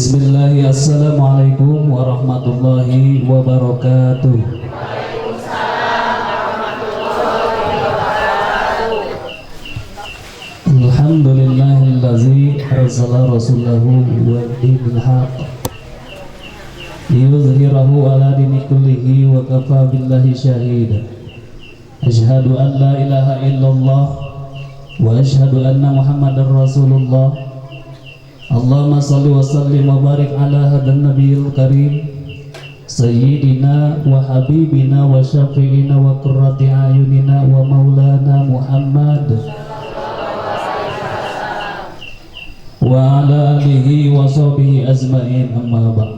Bismillah, assalamualaikum warahmatullahi wabarakatuh. Alhamdulillahillazi arsala rasulahu wa dinil haq liyuzhirahu ala dini kullihi wa kafa billahi syahida. Asyhadu an la ilaha illallah wa asyhadu anna muhammadar rasulullah. Allahumma salli wa sallim wa barik ala hadan nabiyil karim sayyidina wa habibina wa syafi'ina wa qurrati ayunina wa maulana Muhammad wa ala alihi wa sahbihi ajma'in, amma ba'd.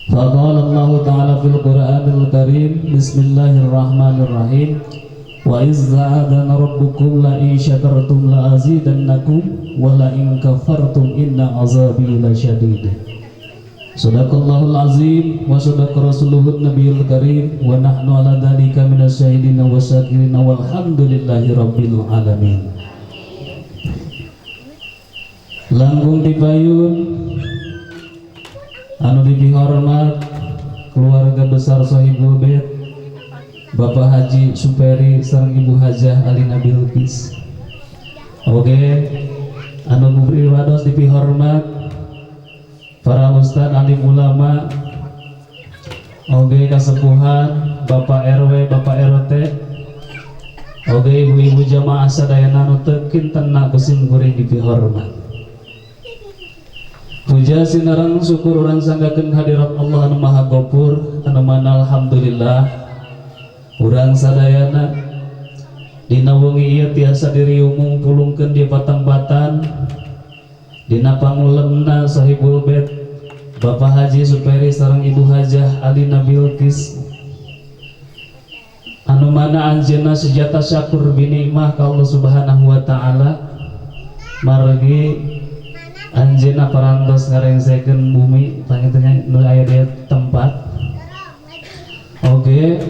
Faqala Allah ta'ala fil Qur'anil Karim, bismillahirrahmanirrahim, wa izza'adana rabbukum la in syakartum la azidannakum wa la in kafartum inna azabi lasyadid. Sadaqallahul azim wa sadaqa rasuluhun nabiyul karim wa nahnu ala dhalika minas syahidina wa syakirina walhamdulillahi rabbil alamin. Langkung dipayun anu dipihormat keluarga besar Sohibul Bait Bapak Haji Superi sareng Ibu Hajah Alina Bilqis. Oke, anu beri wados dipihormat para ustad alim ulama, oke kasepuhan Bapak RW Bapak RT, oke ibu-ibu jamaah sadayana anu teu kintenna kusim kuring dipihormat. Puja sinareng syukur urang sanggakeun hadirat Allah anu Maha Ghafur, anu mana alhamdulillah urang sadayana dina wengi ieu tiasa diriumung pulungkeun di patang-patan dina pangulemna Sohibul Bait Bapak Haji Superi sareng Ibu Hajah Alina Bilqis, anu mana anjeunna sejata syakur binikmah ka Allah Subhanahu wa taala, margi anjeunna parantos ngarengsekeun bumi pangintennya nu aya di tempat. Oke,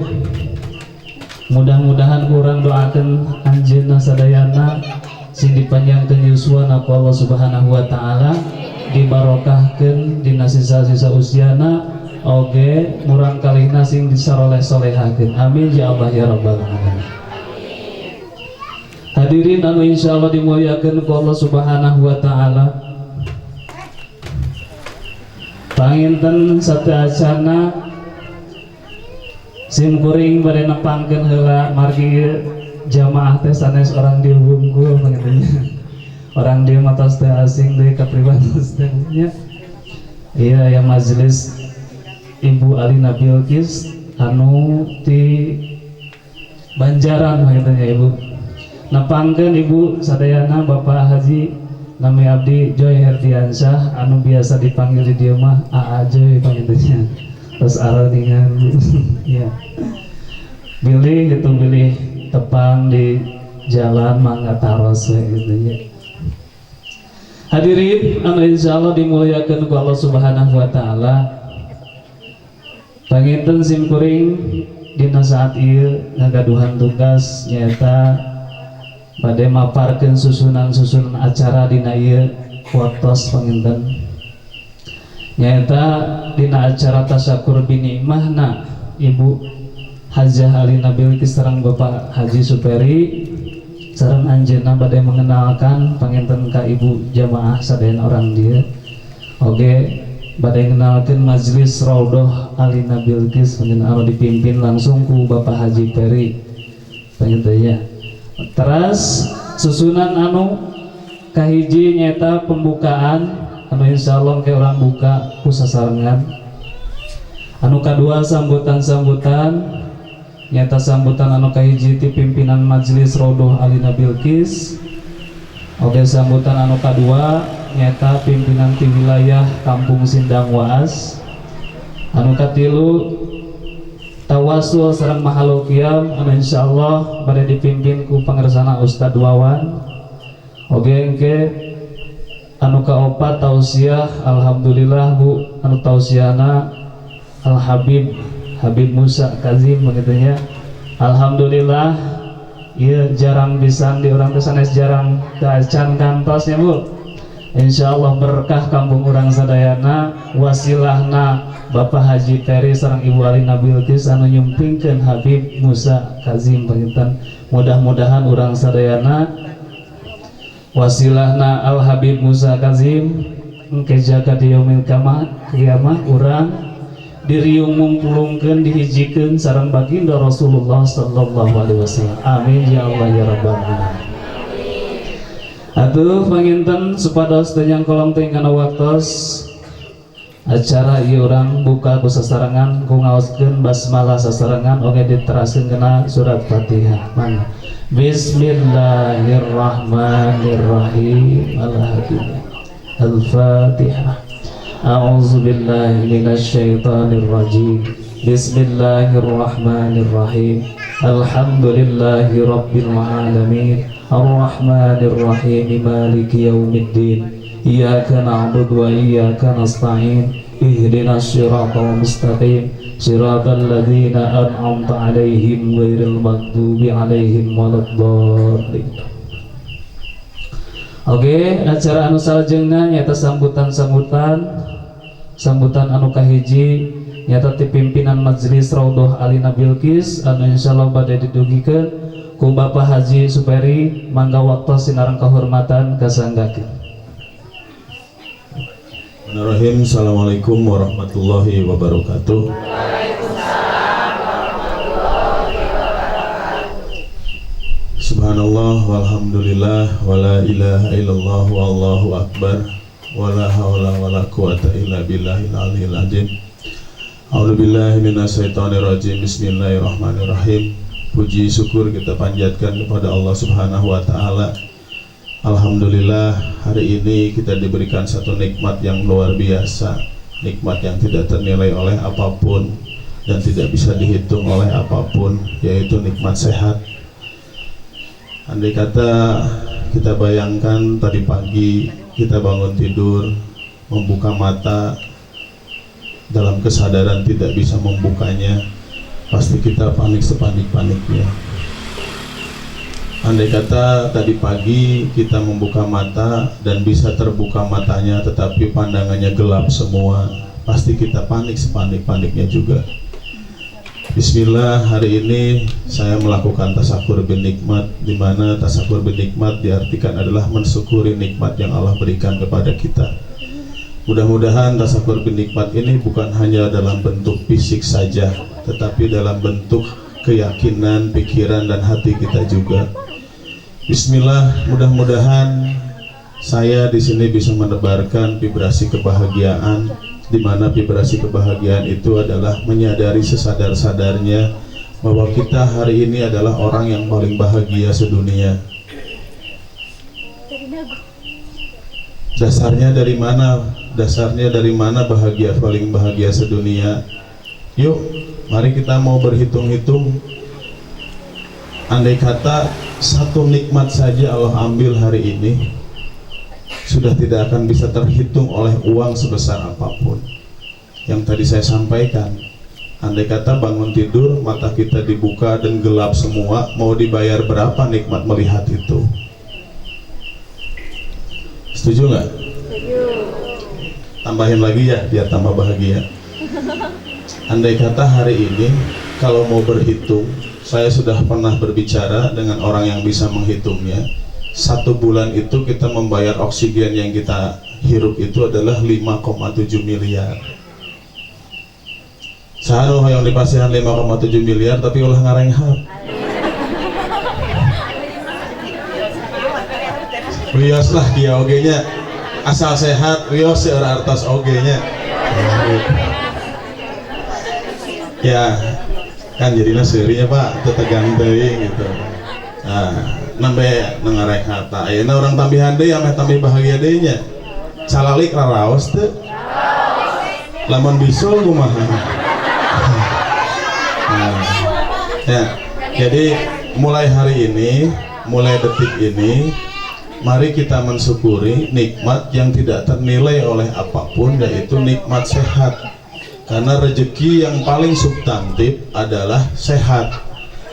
mudah-mudahan kurang doakan anjeunna sadayana sing dipanjangkeun yuswana ku Allah Subhanahu wa taala, dibarokahkeun dina sisa-sisa usiana, oge murang kalihna sing disaroleh-solehakeun. Amin ya Allah ya rabbal alamin. Hadirin anu insyaallah dimuliakeun ku Allah Subhanahu wa taala, panginten sateasana sim kuring bade nepangkeun heula margi jamaah teh sanes orang di hungkul pangintennya. Orang dia matos teh asing deui ka pribatos teh nya. Iya ya majelis Ibu Alina Bilqis anu ti Banjaran pangintennya Ibu. Nepangkeun Ibu sadayana Bapak Haji nami abdi Joy Herdiansyah anu biasa dipanggil di dieu mah AA Joy pangintennya. Terus araningan ya bilih gitu, bilih tepang di jalan mangga taros gitu ya. Hadirin anu insyaallah dimuliakeun ku Allah Subhanahu wa taala, panginten sim kuring dina saat ieu ngagaduhan tugas nyaeta bade maparkeun susunan-susunan acara dina ieu waktos panginten nyaeta dina acara tasyakur binikmahna Ibu Hajah Alina Bilqis sareng Bapak Haji Superi sareng anjeunna bade mengenalkan panginten ka Ibu jamaah sadayana orang dia. Oge bade ngenalkeun majelis Raudhah Alina Bilqis anu dipimpin langsung ku Bapak Haji Peri panginten ya. Terus susunan anu kahiji nyaeta pembukaan anu insyaallah ke orang buka ku sasarengan. Anu kadua sambutan-sambutan nyata sambutan anu kahiji ti pimpinan majelis Raudhah Alina Bilqis. Oke, sambutan anu kadua nyata pimpinan ti wilayah Kampung Sindang Waas. Anu katilu tawasul sareng mahalokiam anu insyaallah bade dipimpin ku pangersana Ustad Wawan. Oke engke anu kaopat tausiah alhamdulillah Bu anu tausiahna Al Habib Musa Kazim begitunya. Alhamdulillah ieu jarang pisan di urang teh sanes jarang can kantosnya Bu. insyaallah berkah kampung urang sadayana, wasilahna Bapak Haji Ferry sareng Ibu Alina Bilqis anu nyumpingkeun Habib Musa Kazim panginten. Mudah-mudahan urang sadayana wasilahna Al Habib Musa Kazim engke jaga di yaumil kiamah urang diriung mumpulungkeun dihijikeun sareng baginda Rasulullah sallallahu alaihi wasallam. Amin ya Allah ya rabbal alamin. Atuh panginten supados teu nyangkolong teuing kana waktos acara ieu urang buka ku sasarengan ku ngaoskeun basmalah sasarengan oge diteraskeun kana surat Fatihah. Mangga. Bismillahirrahmanirrahim. Al-Fatihah. A'udzu billahi minasy syaithanir rajim. Bismillahirrahmanirrahim. Alhamdulillahi rabbil alamin. Ar-Rahmanir Rahim. Maliki yaumiddin. Iyyaka na'budu wa iyyaka nasta'in. Ihdinas siratal mustaqim. Siratal ladzina an'amta 'alaihim ghairil maghdubi alaihim waladdallin. Oke, acara anu salajengna nyata sambutan anu kahiji nyata ti pimpinan majelis Raudhah Alina Bilqis anu insyaallah bade didugikeun ku Bapak Haji Superi. Mangga waktu sinareng kahormatan kasanggakeun. Bismillahirrahmanirrahim. Assalamualaikum warahmatullahi wabarakatuh. Subhanallah walhamdulillah wala ilaha illallah wallahu akbar wala hawla wala quwata illa billahil aliyil azim. A'udzubillahi minasyaitonir rajim. Bismillahirrahmanirrahim. Puji syukur kita panjatkan kepada Allah Subhanahu wa taala. Alhamdulillah hari ini kita diberikan satu nikmat yang luar biasa, nikmat yang tidak ternilai oleh apapun dan tidak bisa dihitung oleh apapun, yaitu nikmat sehat. Andai kata kita bayangkan tadi pagi kita bangun tidur, membuka mata dalam kesadaran tidak bisa membukanya, pasti kita panik sepanik-paniknya. Andai kata tadi pagi kita membuka mata dan bisa terbuka matanya tetapi pandangannya gelap semua, pasti kita panik sepanik-paniknya juga. Bismillah, hari ini saya melakukan tasakur bin nikmat, di mana tasakur bin nikmat diartikan adalah mensyukuri nikmat yang Allah berikan kepada kita. Mudah-mudahan tasakur bin nikmat ini bukan hanya dalam bentuk fisik saja, tetapi dalam bentuk keyakinan, pikiran, dan hati kita juga. Bismillah, mudah-mudahan saya di sini bisa menebarkan vibrasi kebahagiaan, di mana vibrasi kebahagiaan itu adalah menyadari sesadar-sadarnya bahwa kita hari ini adalah orang yang paling bahagia sedunia. Dasarnya dari mana? Dasarnya dari mana bahagia, paling bahagia sedunia? Yuk, mari kita mau berhitung-hitung. Andai kata satu nikmat saja Allah ambil hari ini, sudah tidak akan bisa terhitung oleh uang sebesar apapun. Yang tadi saya sampaikan, andai kata bangun tidur, mata kita dibuka dan gelap semua, mau dibayar berapa nikmat melihat itu? Setuju nggak? Setuju. Tambahin lagi ya, biar tambah bahagia. Andai kata hari ini, kalau mau berhitung, saya sudah pernah berbicara dengan orang yang bisa menghitungnya. 1 bulan itu kita membayar oksigen yang kita hirup itu adalah 5,7 miliar. Saharu yang dipasihan 5,7 miliar tapi ulah ngarenghap. Rios lah dia ogenya, asal sehat rios seorang artos ogenya. Ya kan jadinya serinya Pak, tetegang deui gitu. Nah, nambah nengarek harta. Ayeuna orang tambihan deui ame tambih bahagia deui nya. Calalik raraos teu? Lamun bisul kumaha? Nah, ya, jadi mulai hari ini, mulai detik ini, mari kita mensyukuri nikmat yang tidak ternilai oleh apapun, yaitu nikmat sehat. Karena rezeki yang paling substantif adalah sehat.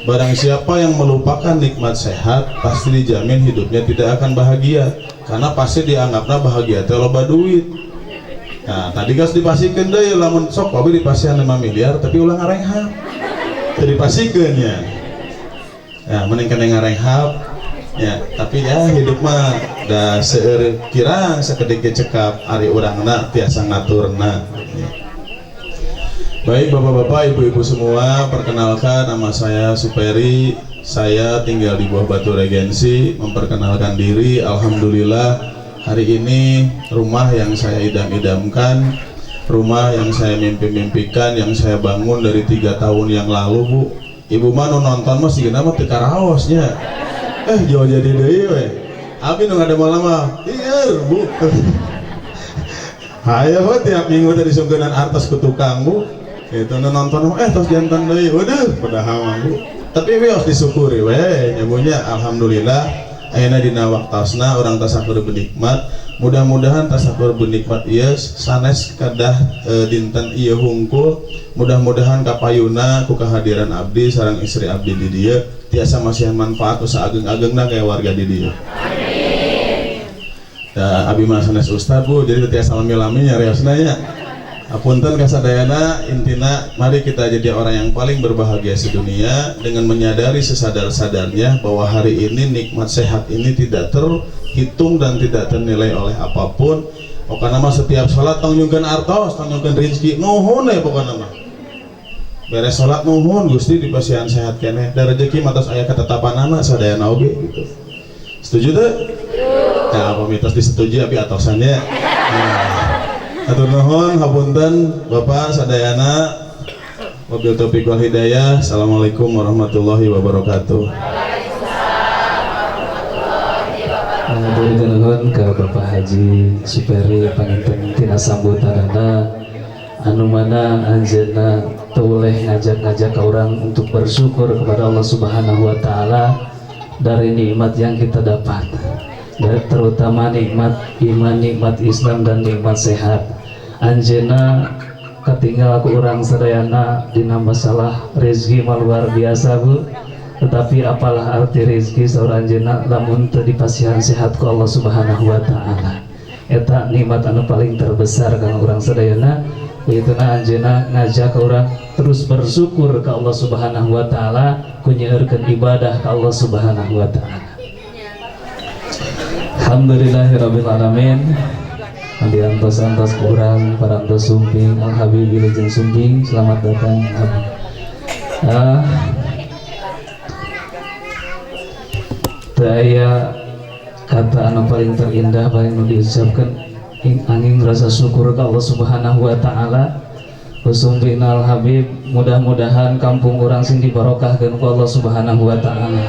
Barang siapa yang melupakan nikmat sehat, pasti dijamin hidupnya tidak akan bahagia. karena pasti dianggapna bahagia teh loba duit. Nah tadi gas dipasikeun deui lamun sok babe dipasihan 5 miliar tapi ulah ngarenghap teu dipasikeun ya. Ya mending kena ngarenghap ya, tapi ya hidup mah da seueur kirang sakedik cekap ari urangna tiasa ngaturna ya. Baik bapak-bapak, ibu-ibu semua, perkenalkan nama saya Superi. Saya tinggal di Buah Batu Regensi. Memperkenalkan diri, alhamdulillah hari ini rumah yang saya idam-idamkan, rumah yang saya mimpi-mimpikan, yang saya bangun dari 3 tahun yang lalu, Bu. Ibu mah nonton mah sih kenapa teu karaosnya. Jauh jadi deui we. Abi nu ngademel mah, ieu Bu. Hayo tiap minggu tadi sungkeunnan artos ku tukang, Bu. Itu nonton tos jantan deui. Waduh, padahal mah Bu. Tapi harus disyukuri we nyamunya alhamdulillah ayeuna dina waktosna urang tasakur benikmat. Mudah-mudahan tasakur benikmat ieu sanes kadah dinten ieu hungkul. Mudah-mudahan kapayuna ku kehadiran abdi sareng istri abdi di dieu tiasa masihan manfaat usaha ageng-agengna kayak warga di dieu. Amin. Da abi mah sanes ustad Bu, jadi tiasa lami-lami nyariosna nya. Apunten kasadayana, intina mari kita jadi orang yang paling berbahagia sedunia dengan menyadari sesadar-sadarnya bahwa hari ini nikmat sehat ini tidak terhitung dan tidak ternilai oleh apapun. Pokoknya mah setiap sholat tong nyungkeun artos, tong nyungkeun rezeki, nuhun we pokoknya mah. Beres sholat nuhun Gusti dipasihan sehat keneh, da rezeki matos aya ketetapanana sadayana oge gitu. Setuju teh? Nah, pamitos disetujui abi atosannya. Atur nuhun hapunten Bapak sadayana, wabil taufiq wal hidayah. Assalamualaikum warahmatullahi wabarakatuh. Waalaikumsalam nuhun ke Bapak Haji Superi panginten tina sambutanana anu mana anjeunna toleh ngajak-ngajak ka urang untuk bersyukur kepada Allah Subhanahu wa taala dari nikmat yang kita dapat. Dan terutama nikmat iman, nikmat Islam dan nikmat sehat. Anjeuna ketinggal aku orang sadayana dina masalah rezeki mah luar biasa Bu. Tetapi apalah arti rezeki saur anjeuna lamun teu dipasihan sehat ku Allah Subhanahu wa taala. Eta nikmat anu paling terbesar kang urang sadayana. Beituna anjeuna ngajak ka urang terus bersyukur ka Allah Subhanahu wa taala ku nyeueurkeun ibadah ka Allah Subhanahu wa taala. Alhamdulillahirabbil alamin. Adi antos-antos kurang parantos sumping Al Habib Wilujeng Sumping, selamat datang Habib. Daya kata anu paling terindah paling diucapkan angin rasa syukur ke Allah Subhanahu wa taala. Sumping Al Habib, mudah-mudahan kampung orang sing dibarokahkeun ku Allah Subhanahu wa taala.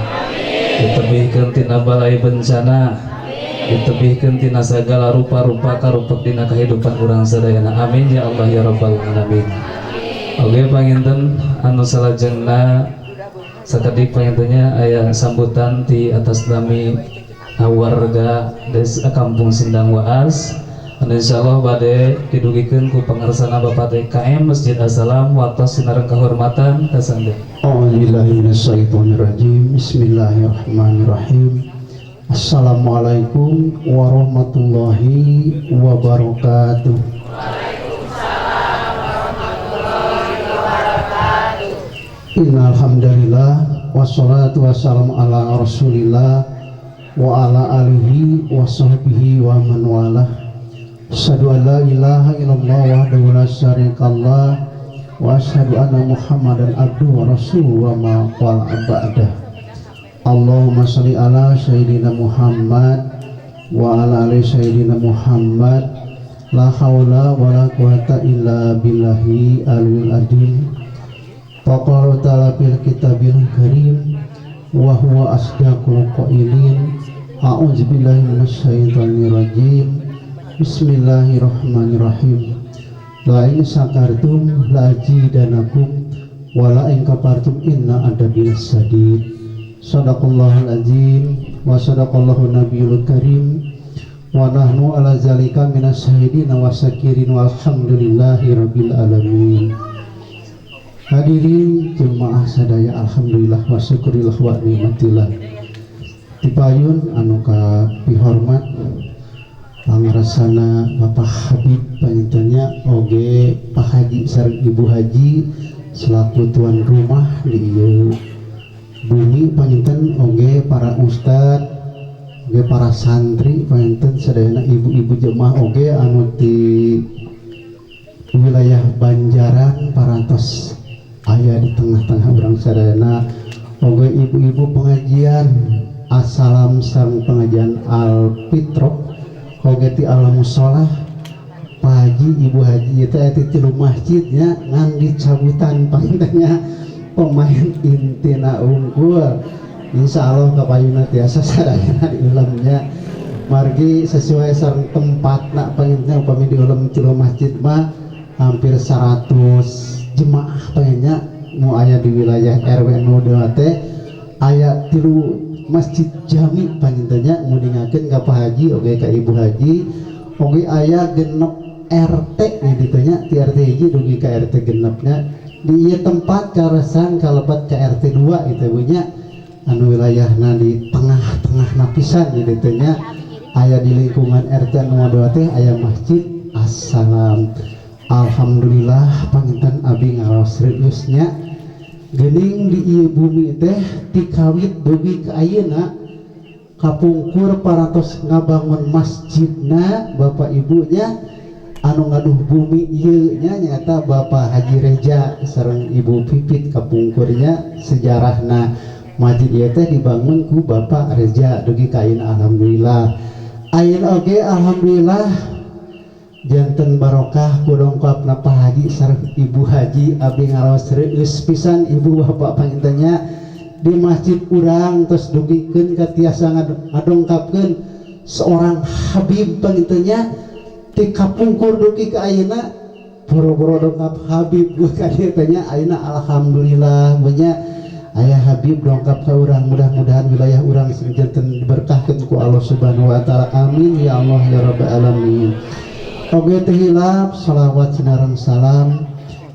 Ditebihkeun tina balai bencana, ditebihkeun tina segala rupa-rupa karupek dina kehidupan urang sadayana. Amin ya Allah ya rabbal alamin. Oke panginten anu salajengna sakedik pangintennya aya sambutan ti atas nami warga desa kampung Sindang Waas. Insyaallah bade didugikeun ku pangarsana Bapak TKM Masjid Assalam waktos sinareng kahormatan kasanggeun. A'udzubillahi minasyaitonirrajim. Bismillahirrahmanirrahim. Assalamualaikum warahmatullahi wabarakatuh. Waalaikumsalam warahmatullahi wabarakatuh. Innal hamdalillah wassalatu wassalamu ala Rasulillah wa ala alihi wa sahbihi wa man walah. Asyhadu an la ilaha illallah wahdahu la syarikalah wa asyhadu anna Muhammadan abduhu wa rasuluhu wa ma qala ba'dah. Allahumma sholli ala sayyidina Muhammad wa ala ali sayyidina Muhammad. La haula wa la quwata illa billahi aliyil azim. Faqala ta'ala bil kitabil karim wa huwa asdaqul qailin. A'udzu billahi minasyaitonir rajim. Bismillahirrahmanirrahim. La in syakartum la azidanakum wa la in kafartum inna adabi lasyadid. Shadaqallahul azim wa shadaqallahu nabiyul karim wa nahnu ala zalika minas syahidin wa syakirin walhamdulillahi rabbil alamin. Hadirin jemaah sadaya, alhamdulillah wa syukurillah wa nikmatillah. dipayun anu ka pihormat pangrasana Bapak Habib panitanya oge Pak Haji sareng Ibu Haji selaku tuan rumah di ieu bumi panginten oge para ustad oge para santri panginten sadayana ibu-ibu jemaah oge anu di wilayah Banjaran parantos aya di tengah-tengah urang sadayana oge ibu-ibu pengajian assalam sareng pengajian al-fitrah oge ti alam musholah Pak Haji Ibu Haji eta ti tilu masjidnya ngan dicabutan pangitanya pemain intina unggul insyaallah kapayuna tiasa sadayana di ulamnya margi sesuai sareng tempatna pangitnya upami di ulam tilu masjid mah hampir 100 jemaah pengennya nu aya di wilayah RW 02 teh aya tilu masjid jami pangintanya ngudingakeun ka Pak Haji oge ka Ibu Haji oge aya genep RT nih ditanya ti RT hiji dugi ka RT genepnya di ieu tempat karesan kalebat ka RT 2 itu punya anu wilayahna di tengah-tengah napisan ditanya aya di lingkungan RT 02 teh aya masjid assalam. Alhamdulillah panginten abi ngaraos seriusnya geuning di ieu bumi teh tikawit dugi ka ayeuna kapungkur parantos ngabangun masjidna Bapak Ibunya anu ngaduh bumi ieu nya nyata Bapak Haji Reja sareng Ibu Pipit kapungkurnya sejarahna masjid ieu teh dibangun ku Bapak Reja dugi ka ayeuna alhamdulillah ayeuna oge alhamdulillah janten barokah kudongkapna Pak Haji sareng Ibu Haji abdi ngaraos serius pisan ibu bapak pangintanya di masjid urang terus dugikeun ka tiasa ngadongkapkeun seorang Habib pangintanya ti kapungkur dugi ka ayeuna boro-boro dongkap Habib ka dieu teh nya ayeuna alhamdulillah nya aya Habib dongkap ka urang mudah-mudahan wilayah urang sing janten diberkahkeun ku Allah Subhanahu wa taala amin ya Allah ya rabbal alamin. Oge teh hilap salawat sinareng salam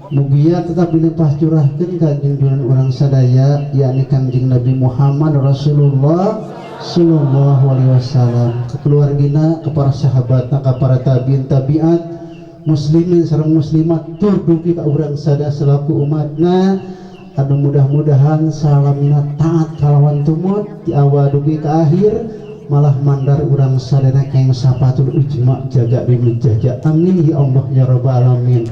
mugia tetap dilimpah curahkeun ka junjungan urang sadaya yakni Kanjeng Nabi Muhammad Rasulullah sallallahu alaihi wasallam ka keluargina ka para sahabatna ka para tabiin tabiat muslimin sareng muslimat tur dugi ka urang sadaya selaku umatna anu mudah-mudahan salamina taat kalawan tumut ti awal dugi ka akhir malah mandar urang sadana kaeng sapatul ijma jaga bimil jaja amin ya Allah ya rabbal alamin.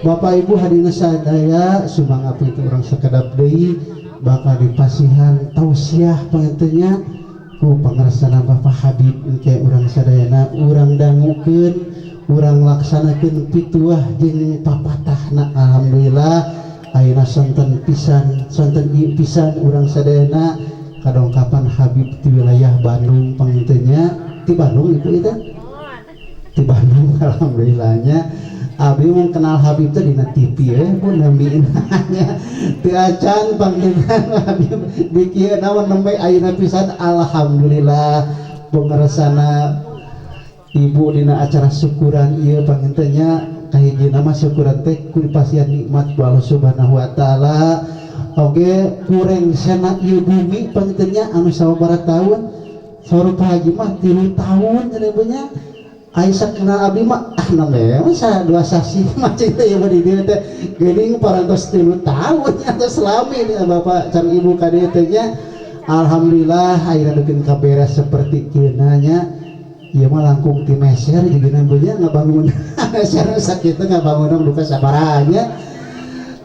Bapak Ibu hadirin sadaya sumang api itu urang sakedap deui bakal dipasihan tausiah pangintennya ku pangarsana Bapak Habib engke urang sadayana urang dangukeun urang laksanakeun pituah jeung papatahna alhamdulillah ayeuna sonten pisan urang sadayana kadongkapan Habib di wilayah Bandung pangintennya di Bandung itu di Bandung alhamdulillahnya abi mau kenal Habib teh dina TV pun namiin nya teu acan panginten Habib di kieu naon nembe ayeuna pisan alhamdulillah pangaresana ibu dina acara syukuran ieu pangintennya kahijina mah syukuran teh ku dipasihan nikmat ku Allah Subhanahu wa taala. Oke kurang sena ieu bumi pangintennya anu sababaraha taun saur Pak Haji mah 3 tahun cenah Aisyah kenal abi mah namanya masa 2 sasi macam teh ieu di dieu teh geuning parantos 3 tahun atuh selami Bapak sareng Ibu ka dieu teh nya alhamdulillah ayeuna dukeun kaberes saperti kieu nya ieu mah langkung ti meser jeung namanya ngabangun meser sakitu ngabangun duka sabaraha nya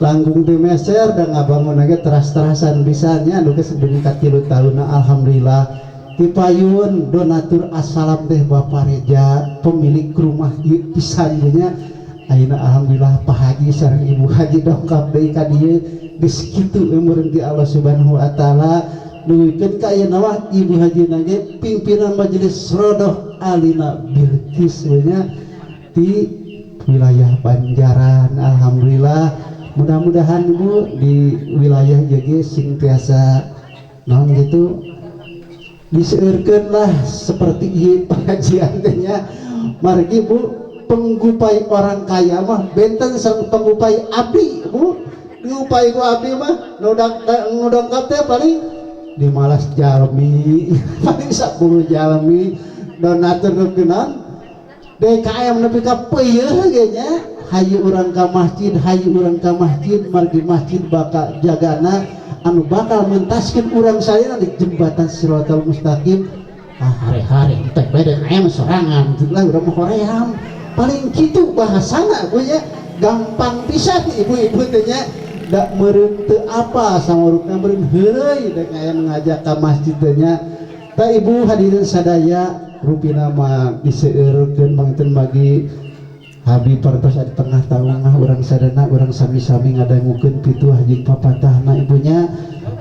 langkung di meser dan ngabangun lagi teras-terasan bisanya nuke sedemi 3 tahun alhamdulillah dipayun donatur assalam teh Bapak Reja pemilik rumah ieu pisan nya ayeuna alhamdulillah Pak Haji sareng Ibu Haji dongkap deui ka dieu geus kitu umur di Allah Subhanahu wa taala nuikeun ka ayeuna mah Ibu Haji nage pimpinan majelis Rodoh Alina Bilqis nya di wilayah Banjaran alhamdulillah. Mudah-mudahan Ibu di wilayah JG sing tiasa naon gitu diseureurkeun lah seperti ieu pengajian teh nya margi Bu penggupai orang kaya mah benten sareng penggupai abdi Bu ngupai ku abdi mah nu dongkap teh paling di malas jalmi paling 10 jalmi donatur nukeun DKM nepi ka peuyeul ge nya hayu urang ka masjid margi masjid bakal jagana anu bakal mentaskeun urang salina di jembatan Siratal Mustaqim. Hari-hari teh bade aya sorangan lah urang mah hoream paling kitu bahasana gue nya gampang pisan ibu-ibu teh nya da meureun teu apa samurukna meureun heureuy da aya ngajak ka masjid teh nya. Ta ibu hadirin sadaya rupina mah diseueurkeun mangten bagi Habib partos di tengah tahun mah urang sadana urang sami-sami ngadangukeun pituh jeung papatahna ibunya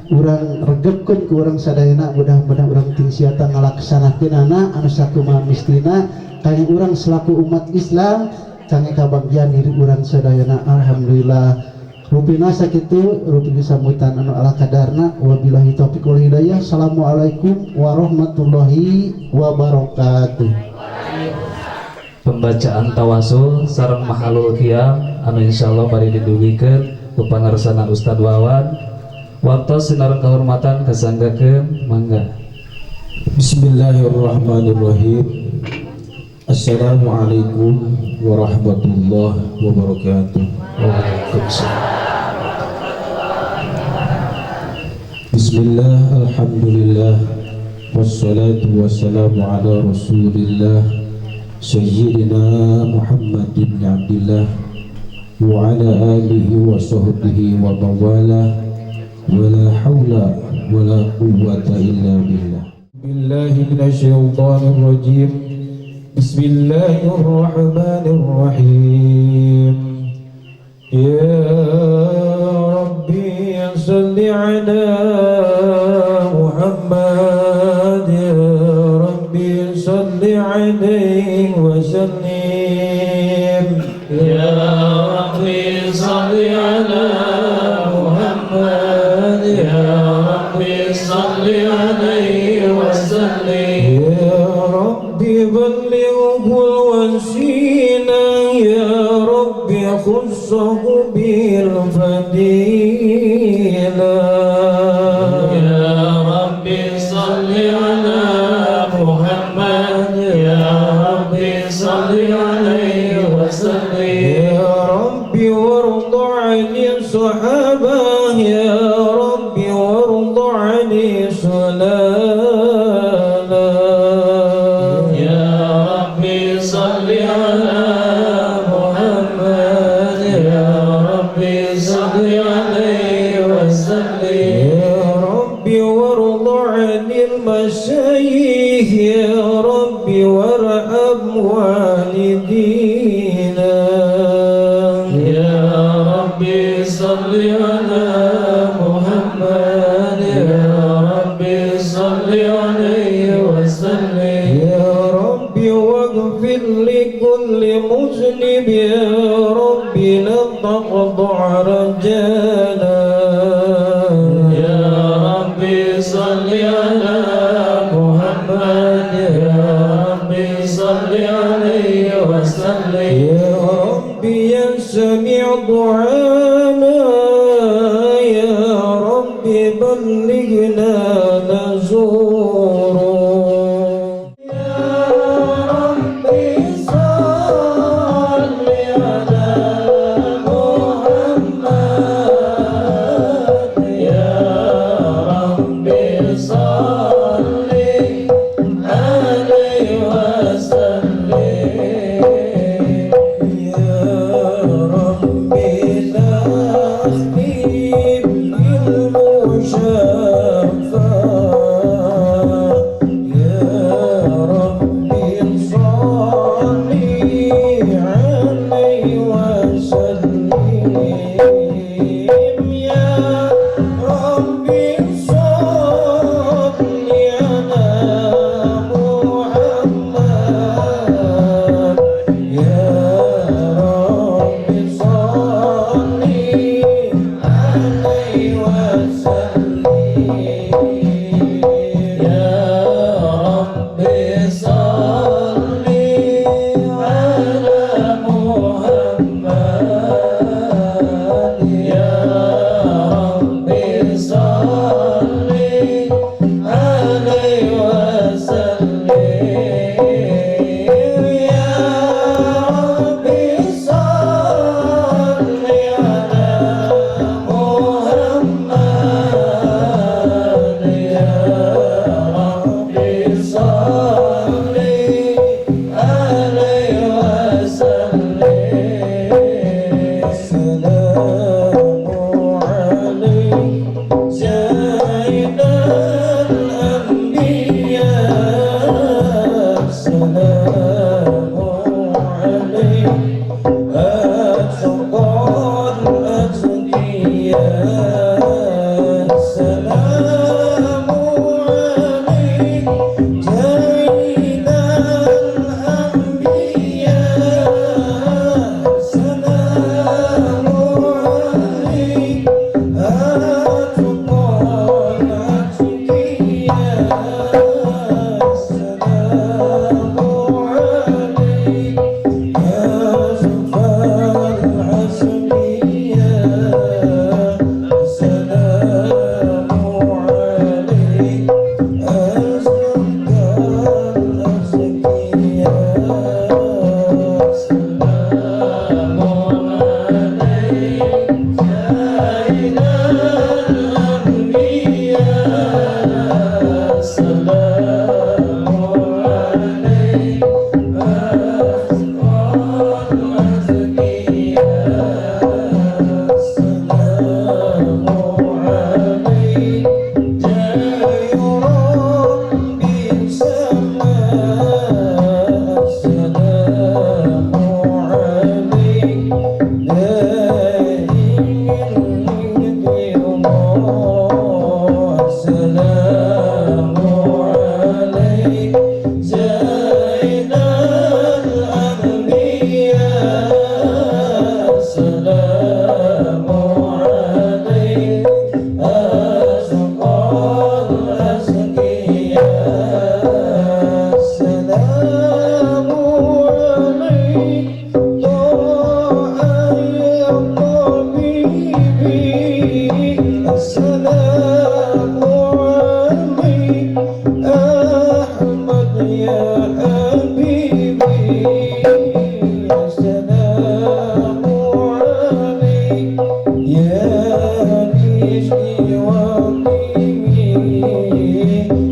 urang regepkeun ku urang sadayana mudah-mudahan urang ting siata ngalaksanakeunana anu sakumaha mistina kangge urang selaku umat Islam kangge kabagyan diri urang sadayana. Alhamdulillah rupina sakitu rupi sambutan anu ala kadarna wabillahi taufiq wal hidayah. Assalamualaikum warahmatullahi wabarakatuh. Pembacaan tawasul sareng mahalul qiyam anu insyaallah bari diduwikeun ku pangarsana Ustad Wawan. Waktu sinareng kahormatan kasanggakeun mangga. Bismillahirrahmanirrahim. Assalamualaikum warahmatullahi wabarakatuh. Waalaikumsalam. Bismillah, alhamdulillah, wassalatu wassalamu ala rasulillah Sayyidina Muhammad bin Abdillah wa ala alihi wa sahbihi wa mawalah wa la hawla wa la quwwata illa billah. Billahi minasyaitonir rajim. Bismillahirrahmanirrahim. Ya Rabbi salli ala Muhammad, ya Rabbi salli alaihi wa sallim. Ya Rabbi salli ala Muhammad, ya Rabbi salli alaihi wa sallim. Ya Rabbi ballighul wasilah, ya Rabbi khussahu bil fadilah. Ya Rabbi salli ala Muhammad, ya Rabbi salli alaihi wa sallim. Ya Rabbi warda 'anil sahabah, ya Rabbi warda 'anil salam. Ya Rabbi salli ala Muhammad, ya Rabbi salli alaihi wa sallim. Ya Rabbi warda 'anil masyayikh, ya Rabbi warham walidina. Ya Rabbi salli ala Muhammad, ya Rabbi salli alaihi wa sallim. Ya Rabbi waghfir li kulli muzlim, ya Rabbi la taqta' rajana. Ya Rabbi salli ala Muhammad, ya Rabbi salli alaihi wa sallim. Ya Rabbi ya sami' du'ana, ya Rabbi ballighna nazuru.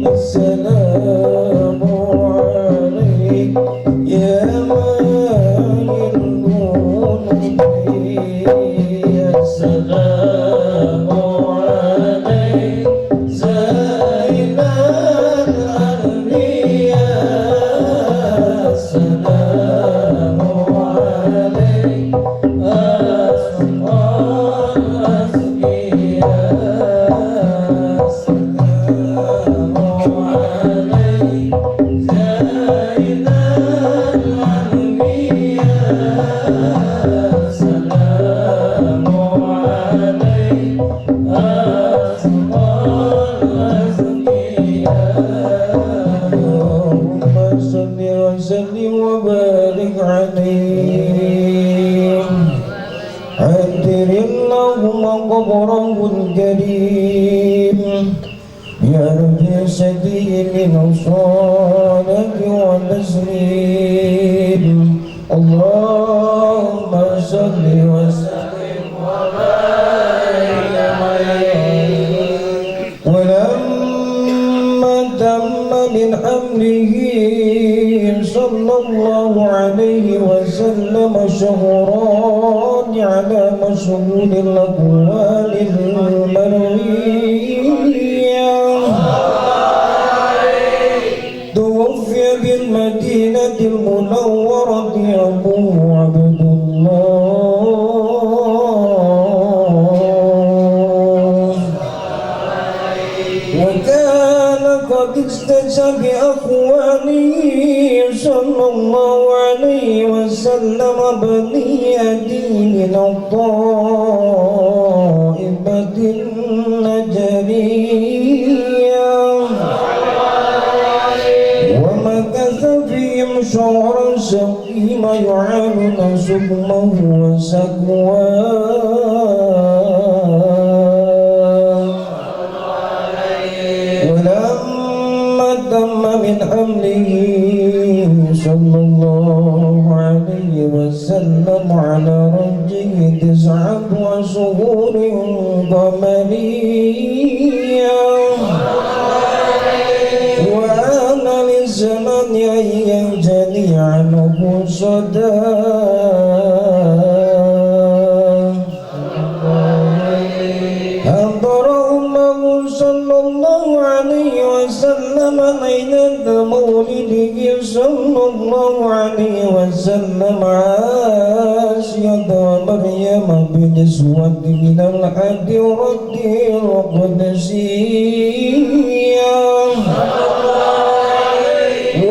السلام عليك يا مالك الملك السلام عليك زين الأنبياء السلام عليك أسمى الأزكياء السلام عليك زين الأنبياء السلام عليك أسمى الأزكياء اللهم صل وسلم وبارك عليه عطر اللهم قبره الكريم بأرض سبيل الصلاة والتسليم اللهم صل وسلم وبارك عليه ولما تم من حمله صلى الله عليه وسلم شهران على مشهود الأقوال المروية توفي بالمدينة المنورة أبو عبد الله وكان قد استجاب بأقواله صلى الله عليه وسلم بني دين الطائفة النجرية ومكث فيهم شهرا سقيما يعانون سقمه وسقواه ولما تم من حمله صلى الله عليه وسلم على رجه 9 شهور قمرية وآن للزمن أن ينجلي عنه صداه حضر أمه صلى الله عليه وسلم ليلة مولده صلى الله عليه وسلم عاشية ومريم بنسوة من الحجرة القدسية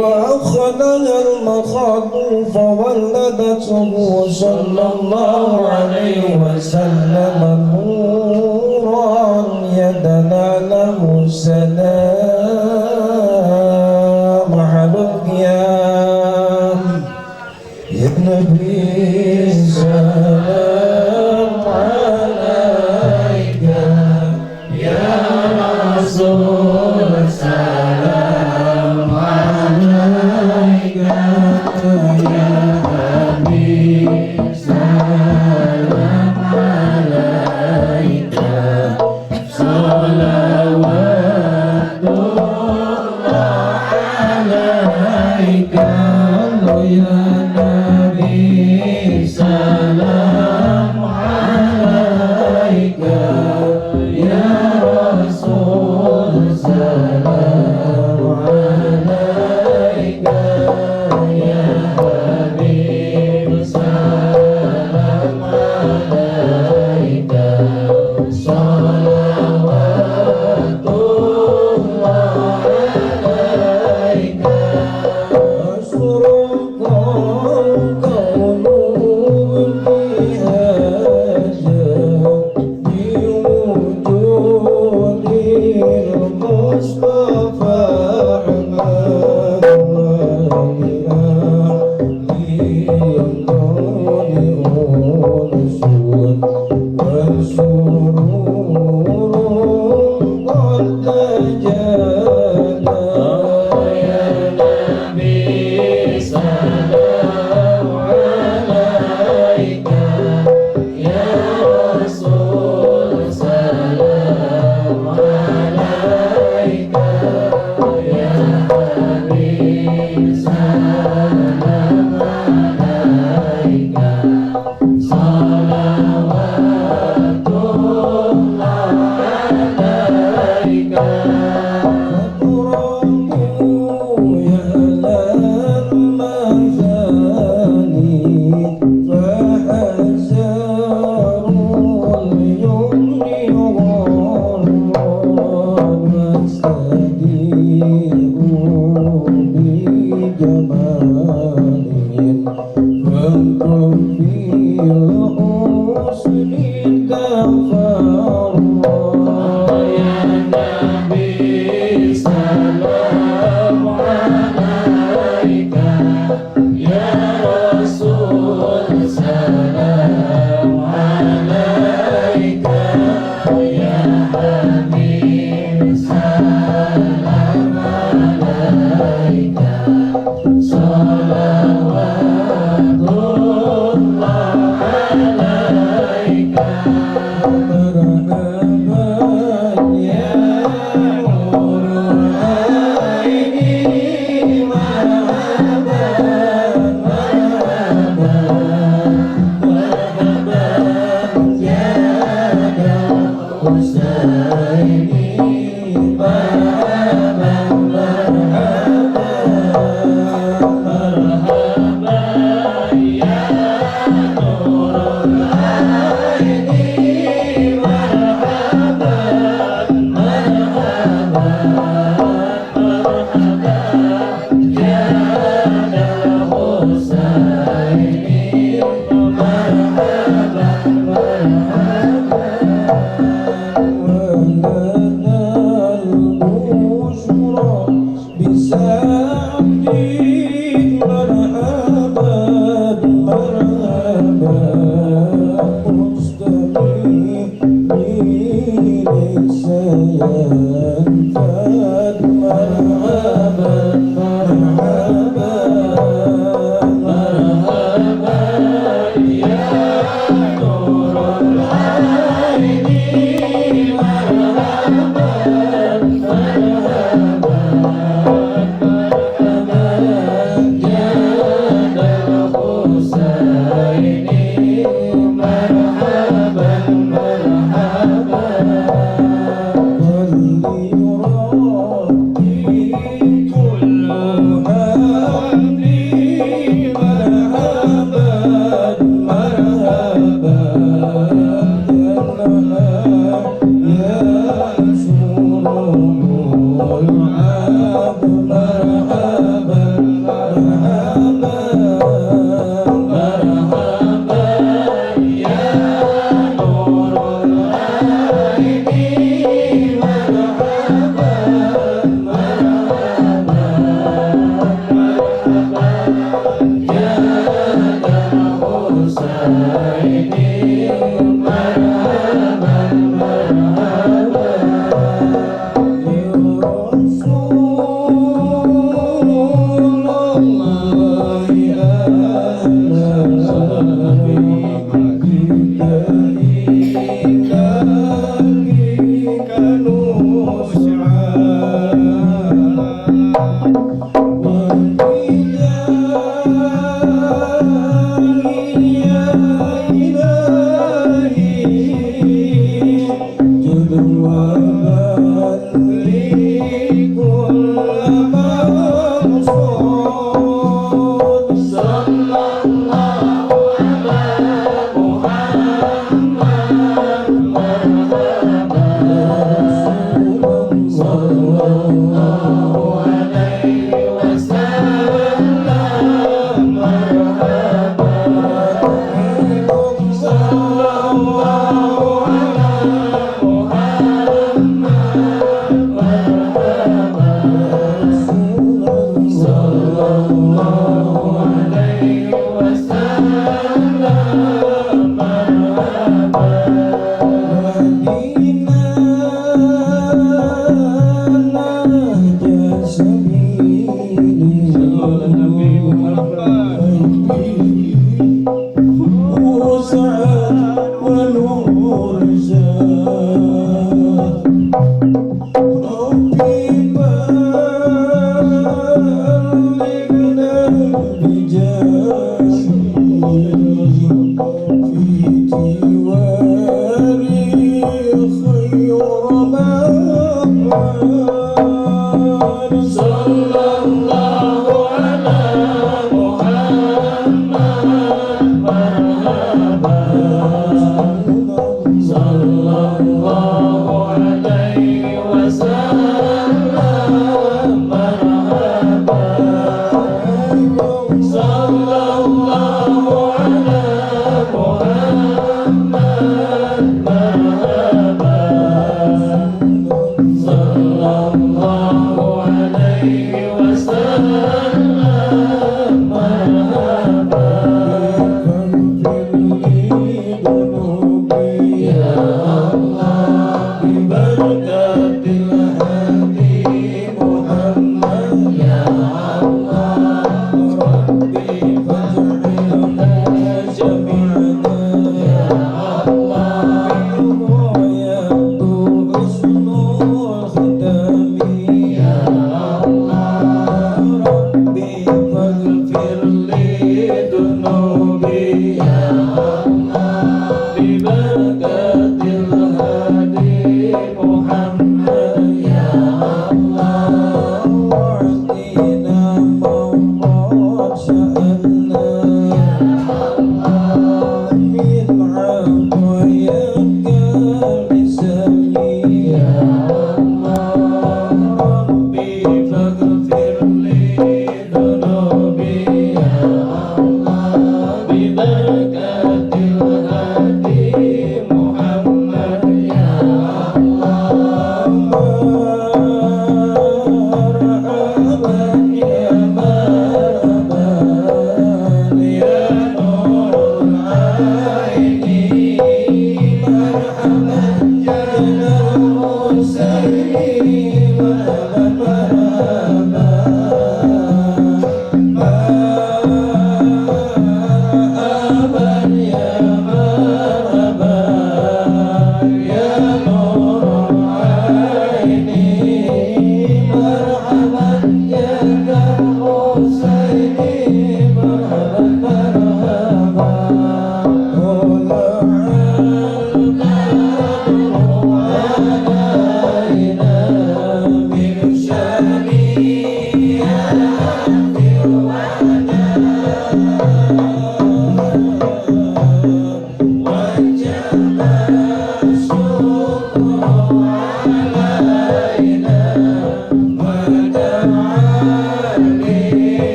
وأخذها المخاض فولدته صلى الله عليه وسلم نورا يدنى له السلام على القيام يا نبي سلام عليك يا رسول سلام عليك يا حبيب سلام عليك صلوات الله عليك يا نبي سلام عليك يا رسول سلام عليك يا حبيب سلام عليك صلوات الله عليك أشرق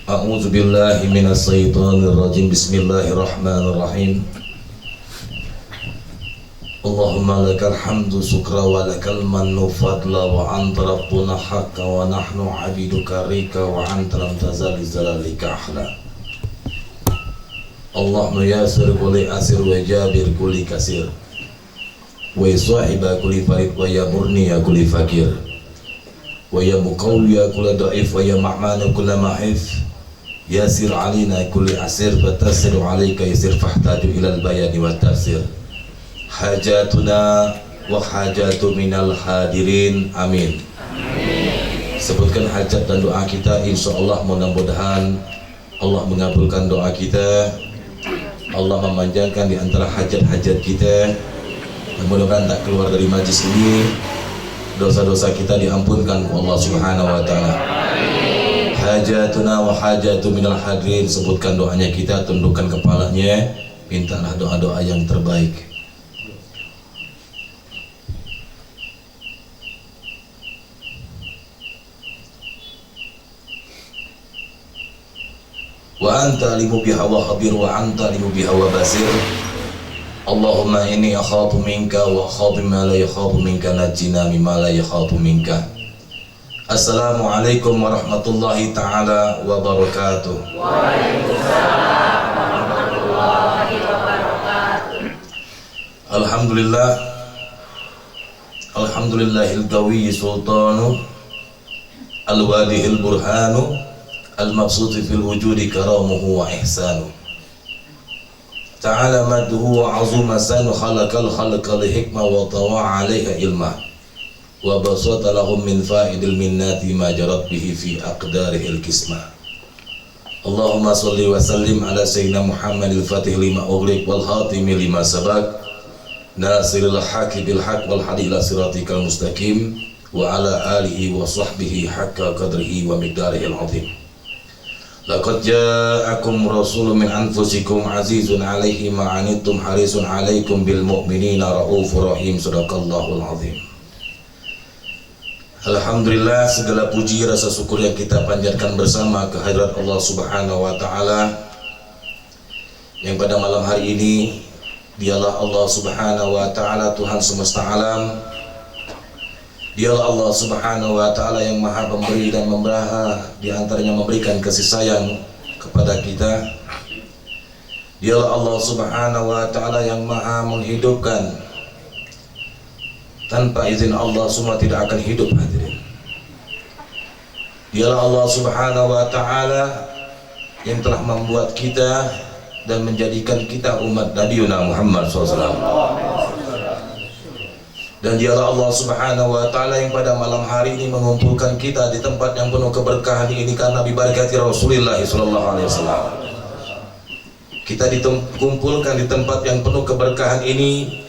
A'udzubillahiminasyaitonirrajim. Bismillahirrahmanirrahim. Allahumma lakal hamdu sukra wa lakal mannu fadla wa anta rabbuna haqqa wa nahnu abiduka rika wa anta lam tazali zalalika ahla. Allahumma yasir kulli asir wa jabir kulli kasir wa sahiba kulli farid wa ya murni ya kulli fakir wa ya muqawwi ya kulli da'if wa ya ma'mana kulli mahif. Yasir alina kulli asir fatasiru alaika yasir fahtaju ilal bayani wa tafsir. Hajatuna wa hajatu minal hadirin, amin. Sebutkan hajat dan doa kita, insya Allah mudah-mudahan Allah mengabulkan doa kita, Allah memanjangkan di antara hajat-hajat kita, dan mudah-mudahan tak keluar dari majlis ini dosa-dosa kita diampunkan oleh Allah Subhanahu wa taala. Hajatuna wa hajatu minal hadirin, sebutkan doanya kita, tundukkan kepalanya, mintalah doa-doa yang terbaik. Wa anta limu biha wa khabir wa anta limu biha wa basir. Allahumma inni akhafu minka wa akhafu ma la yakhafu minka, najina mimma la yakhafu minka. Assalamualaikum warahmatullahi ta'ala wabarakatuh. Waalaikumsalam warahmatullahi wabarakatuh. Alhamdulillah, alhamdulillahil qawiyyi sultanu, al-wadihil burhanu, al-mabsuti fil wujudi karamuhu wa ihsanu. Ta'ala madhu wa azuma sanu, khalaqal khalqa li hikmah wa tawa 'alaiha ilmah, wa basata lahum min fa'idil minnati ma jarat bihi fi aqdarihil qismah. Allahumma salli wa sallim ala sayyidina Muhammadil fatih lima ughliq wal khatimi lima sabaq, nasiril haqqi bil haqq wal hadi ila siratikal mustaqim, wa ala alihi wa sahbihi haqqa qadrihi wa miqdarihil azim. Laqad ja'akum rasulun min anfusikum azizun 'alaihi ma 'anittum harisun 'alaikum bil mu'minina raufur rahim. Shadaqallahul azim. Alhamdulillah, segala puji rasa syukur yang kita panjatkan bersama kehadirat Allah Subhanahu wa taala, yang pada malam hari ini dialah Allah Subhanahu wa taala, Tuhan semesta alam. Dialah Allah Subhanahu wa taala yang maha pemberi dan memberi, di antaranya memberikan kasih sayang kepada kita. Dialah Allah Subhanahu wa taala yang maha menghidupkan. Tanpa izin Allah semua tidak akan hidup, hadirin. Dialah Allah Subhanahu wa taala yang telah membuat kita dan menjadikan kita umat Nabi Muhammad SAW. Dan dialah Allah Subhanahu wa taala yang pada malam hari ini mengumpulkan kita di tempat yang penuh keberkahan ini karena bibarakati Rasulullah sallallahu alaihi wasallam. Kita dikumpulkan di tempat yang penuh keberkahan ini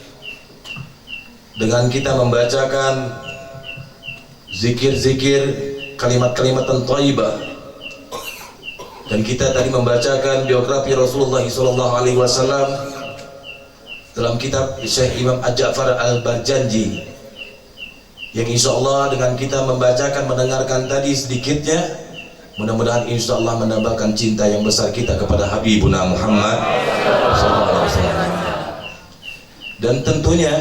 dengan kita membacakan zikir-zikir, kalimat-kalimat thayyibah. Dan kita tadi membacakan biografi Rasulullah sallallahu alaihi wasallam dalam kitab Syekh Imam Al-Ja'far Al-Barjanji, yang insya Allah dengan kita membacakan, mendengarkan tadi sedikitnya, mudah-mudahan insya Allah menambahkan cinta yang besar kita kepada Habibuna Muhammad SAW. Dan tentunya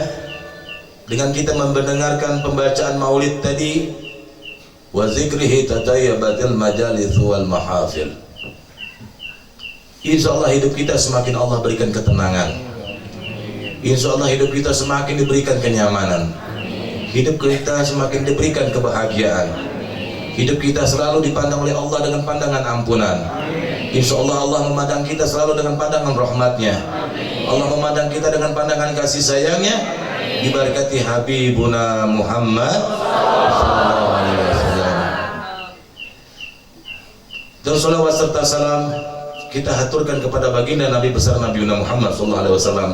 dengan kita mendengarkan pembacaan maulid tadi, wa zikrihi tatayyabatil majalis wal mahafil, insya Allah hidup kita semakin Allah berikan ketenangan. Insya Allah hidup kita semakin diberikan kenyamanan. Hidup kita semakin diberikan kebahagiaan. Hidup kita selalu dipandang oleh Allah dengan pandangan ampunan. Insya Allah Allah memandang kita selalu dengan pandangan rahmatnya. Allah memandang kita dengan pandangan kasih sayangnya. Diberkati Habibuna Muhammad sallallahu alaihi wasallam. Dan salawat serta salam kita haturkan kepada baginda Nabi besar Nabi Muhammad sallallahu alaihi wasallam,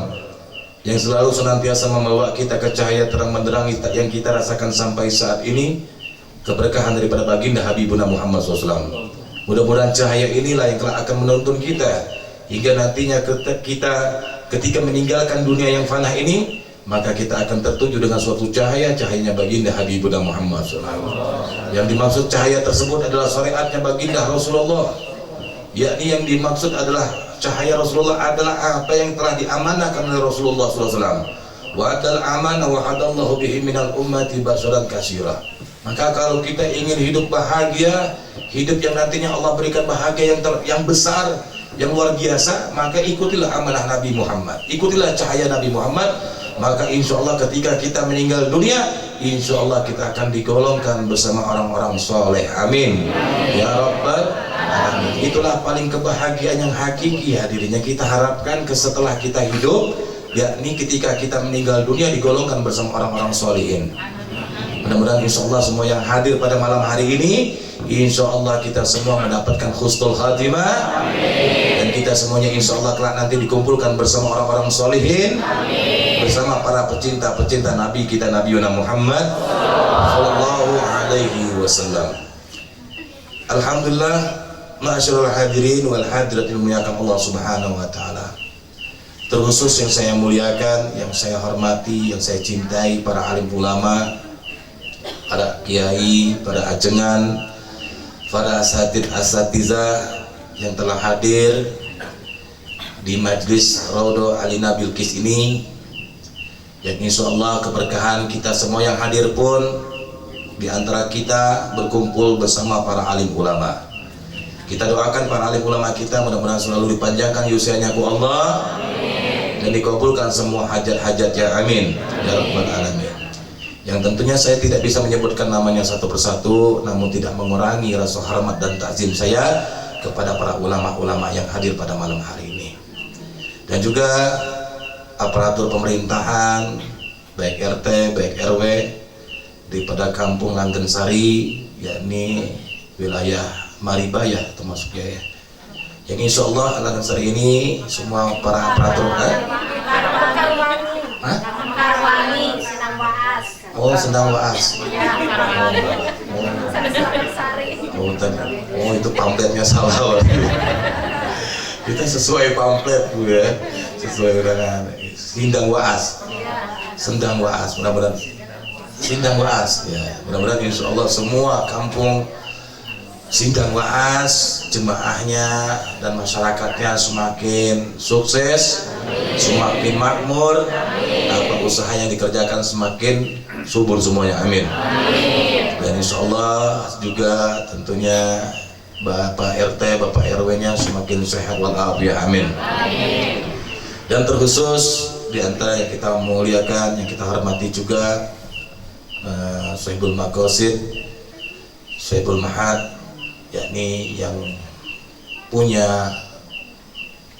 yang selalu senantiasa membawa kita ke cahaya terang benderang yang kita rasakan sampai saat ini, keberkahan daripada baginda Habibuna Muhammad SAW. Mudah-mudahan cahaya inilah yang kelak akan menuntun kita hingga nantinya kita ketika meninggalkan dunia yang fana ini, maka kita akan tertuju dengan suatu cahaya, cahayanya baginda Habibuna Muhammad SAW. Yang dimaksud cahaya tersebut adalah syariatnya baginda Rasulullah, yakni yang dimaksud adalah cahaya Rasulullah adalah apa yang telah diamanahkan oleh Rasulullah SAW. Wa adal amanah wa hadallahu bihi minal ummati basyaran katsira. Maka kalau kita ingin hidup bahagia, hidup yang nantinya Allah berikan bahagia yang besar, yang luar biasa, maka ikutilah amanah Nabi Muhammad, ikutilah cahaya Nabi Muhammad. Maka insya Allah ketika kita meninggal dunia, insya Allah kita akan digolongkan bersama orang-orang soleh. Amin ya Rabbal alamin. Itulah paling kebahagiaan yang hakiki, hadirin, yang kita harapkan setelah kita hidup, yakni ketika kita meninggal dunia digolongkan bersama orang-orang solehin. Mudah-mudahan insya Allah semua yang hadir pada malam hari ini Insya Allah kita semua mendapatkan husnul khatimah. Dan kita semuanya insya Allah kelak nanti dikumpulkan bersama orang-orang solihin, bersama para pecinta-pecinta Nabi kita, Nabi Muhammad sallallahu alaihi wasallam. Alhamdulillah, ma'asyiral hadirin wal hadirat yang dimuliakan Allah Subhanahu wa taala. Terkhusus yang saya muliakan, yang saya hormati, yang saya cintai, para alim ulama, para kiai, para ajengan, para asatizah yang telah hadir di majlis Raudhah Alina Bilqis ini, yang insya Allah keberkahan kita semua yang hadir pun di antara kita berkumpul bersama para alim ulama. Kita doakan para alim ulama kita mudah-mudahan selalu dipanjangkan usianya ku Allah dan dikabulkan semua hajat-hajat ya amin ya rabbal alamin. Yang tentunya saya tidak bisa menyebutkan namanya satu persatu, namun tidak mengurangi rasa hormat dan takzim saya kepada para ulama-ulama yang hadir pada malam hari ini. Dan juga aparatur pemerintahan, baik RT, baik RW di pada kampung Langgensari, yakni wilayah Maribaya termasuk ya. Yang insya Allah Langgensari ini semua para aparatur sedang waas. Oh itu pamfletnya salah. Kita sesuai pamflet Bu ya, sesuai dengan sindang waas. Sendang waas, mudah-mudahan sindang waas ya. Mudah-mudahan insya Allah semua kampung Sindang Waas, jemaahnya dan masyarakatnya semakin sukses, semakin makmur, apa usaha yang dikerjakan semakin subur semuanya, amin. Dan insya Allah juga tentunya Bapak RT, Bapak RW-nya semakin sehat walafiat, amin. Dan terkhusus di antara yang kita muliakan, yang kita hormati juga Sahibul Maqasid, Sahibul Mahad, yakni yang punya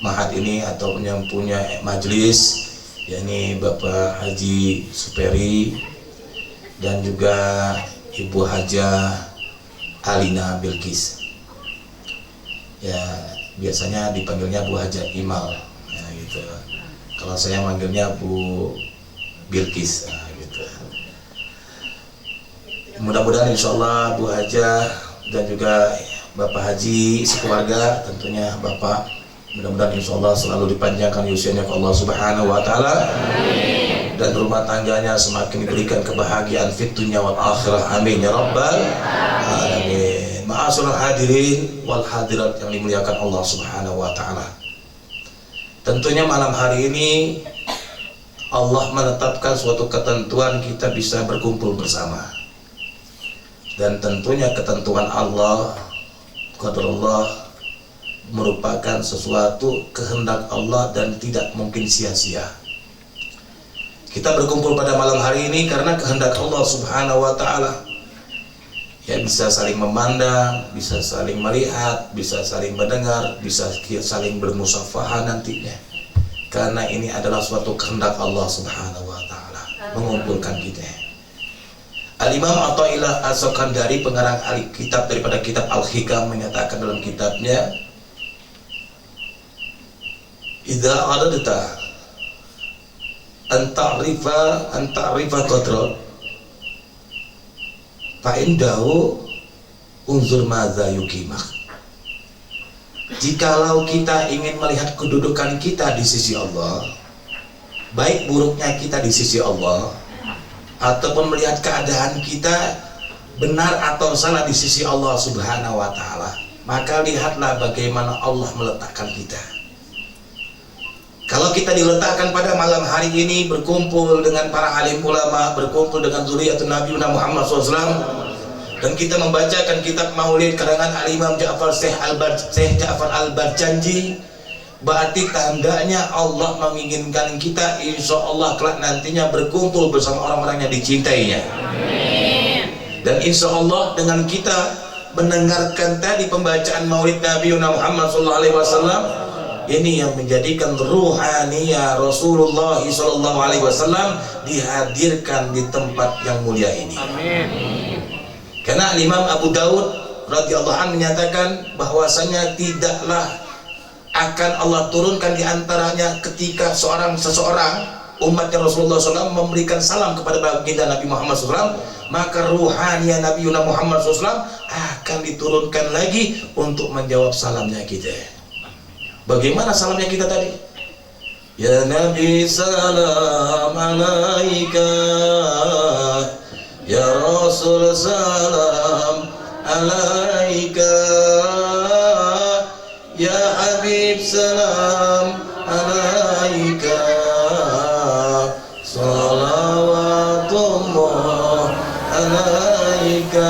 mahat ini ataupun yang punya majelis, yakni Bapak Haji Superi dan juga Ibu Hajah Alina Bilqis. Ya biasanya dipanggilnya Bu Hajah Imal, ya, gitu. Kalau saya manggilnya Bu Bilqis, nah, gitu. Mudah-mudahan insya Allah Bu Hajah dan juga Bapak Haji sekeluarga, tentunya Bapak mudah-mudahan insya Allah selalu dipanjangkan usianya ke Allah Subhanahu wa Ta'ala, dan rumah tangganya semakin diberikan kebahagiaan fit dunya wal akhirah, amin ya rabbal alamin. Ma'asyiral hadirin wal hadirat yang dimuliakan Allah Subhanahu wa Ta'ala, tentunya malam hari ini Allah menetapkan suatu ketentuan kita bisa berkumpul bersama. Dan tentunya ketentuan Allah, qadarullah, merupakan sesuatu kehendak Allah dan tidak mungkin sia-sia. Kita berkumpul pada malam hari ini karena kehendak Allah Subhanahu wa Ta'ala. Ya, bisa saling memandang, bisa saling melihat, bisa saling mendengar, bisa saling bermusafahah nantinya. Karena ini adalah suatu kehendak Allah Subhanahu wa Ta'ala mengumpulkan kita. Al-Imam Athaillah As-Sakandari, pengarang kitab daripada kitab Al-Hikam, menyatakan dalam kitabnya, idza aradta an ta'rifa qadra fa indahu unzur madza yuqimak. Jikalau kita ingin melihat kedudukan kita di sisi Allah, baik buruknya kita di sisi Allah, ataupun melihat keadaan kita benar atau salah di sisi Allah Subhanahu wa Ta'ala, maka lihatlah bagaimana Allah meletakkan kita. Kalau kita diletakkan pada malam hari ini berkumpul dengan para alim ulama, berkumpul dengan zuriatun Nabi Muhammad SAW, dan kita membacakan kitab Maulid karangan Al-Imam Syekh Ja'far Al-Barjanji, berarti tandanya Allah menginginkan kita insya Allah kelak nantinya berkumpul bersama orang-orang yang dicintainya. Dan insya Allah dengan kita mendengarkan tadi pembacaan Maulid Nabi Muhammad SAW, ini yang menjadikan ruhaniyah Rasulullah SAW dihadirkan di tempat yang mulia ini. Karena Imam Abu Daud radhiyallahu anhu menyatakan bahwasanya tidaklah akan Allah turunkan di antaranya ketika seseorang umatnya Rasulullah SAW memberikan salam kepada baginda Nabi Muhammad SAW, maka ruhaniya Nabi Muhammad SAW akan diturunkan lagi untuk menjawab salamnya kita. Bagaimana salamnya kita tadi? Ya Nabi salam alaika, ya Rasul salam alaika, ya Habib salam alaika, salawatullah alaika.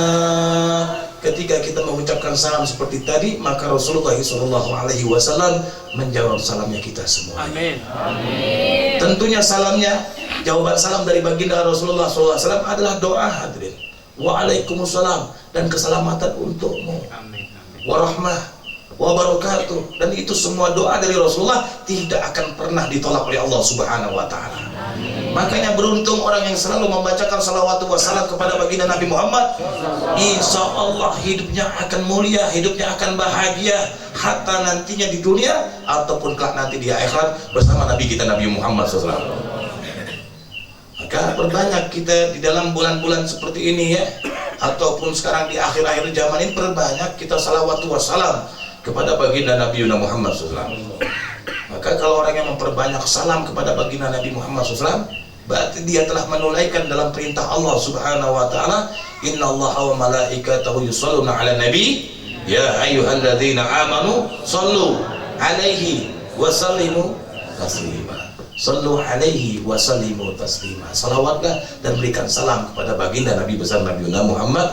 Ketika kita mengucapkan salam seperti tadi, maka Rasulullah SAW menjawab salamnya kita semua. Amin. Tentunya salamnya, jawaban salam dari baginda Rasulullah SAW adalah doa, hadirin. Waalaikumsalam, dan keselamatan untukmu. Warahmah wabarakatuh. Dan itu semua doa dari Rasulullah tidak akan pernah ditolak oleh Allah Subhanahu wa Ta'ala. Makanya beruntung orang yang selalu membacakan salawat wa salam kepada baginda Nabi Muhammad. Insya Allah hidupnya akan mulia, hidupnya akan bahagia, hatta nantinya di dunia ataupun kelak nanti di akhirat bersama Nabi kita Nabi Muhammad SAW. Maka perbanyak kita di dalam bulan-bulan seperti ini ya, ataupun sekarang di akhir-akhir zaman ini, perbanyak kita salawat wa salam kepada baginda Nabi Muhammad SAW. Maka kalau orang yang memperbanyak salam kepada baginda Nabi Muhammad SAW, berarti dia telah menunaikan dalam perintah Allah Subhanahu wa Ta'ala, innallaha wa malaikatahu yusholluna ala nabi ya ayyuhalladzina amanu shallu alaihi wa sallimu taslima. Sallu alaihi wa sallimu taslima. Salawatlah dan berikan salam kepada baginda Nabi besar Nabi Muhammad.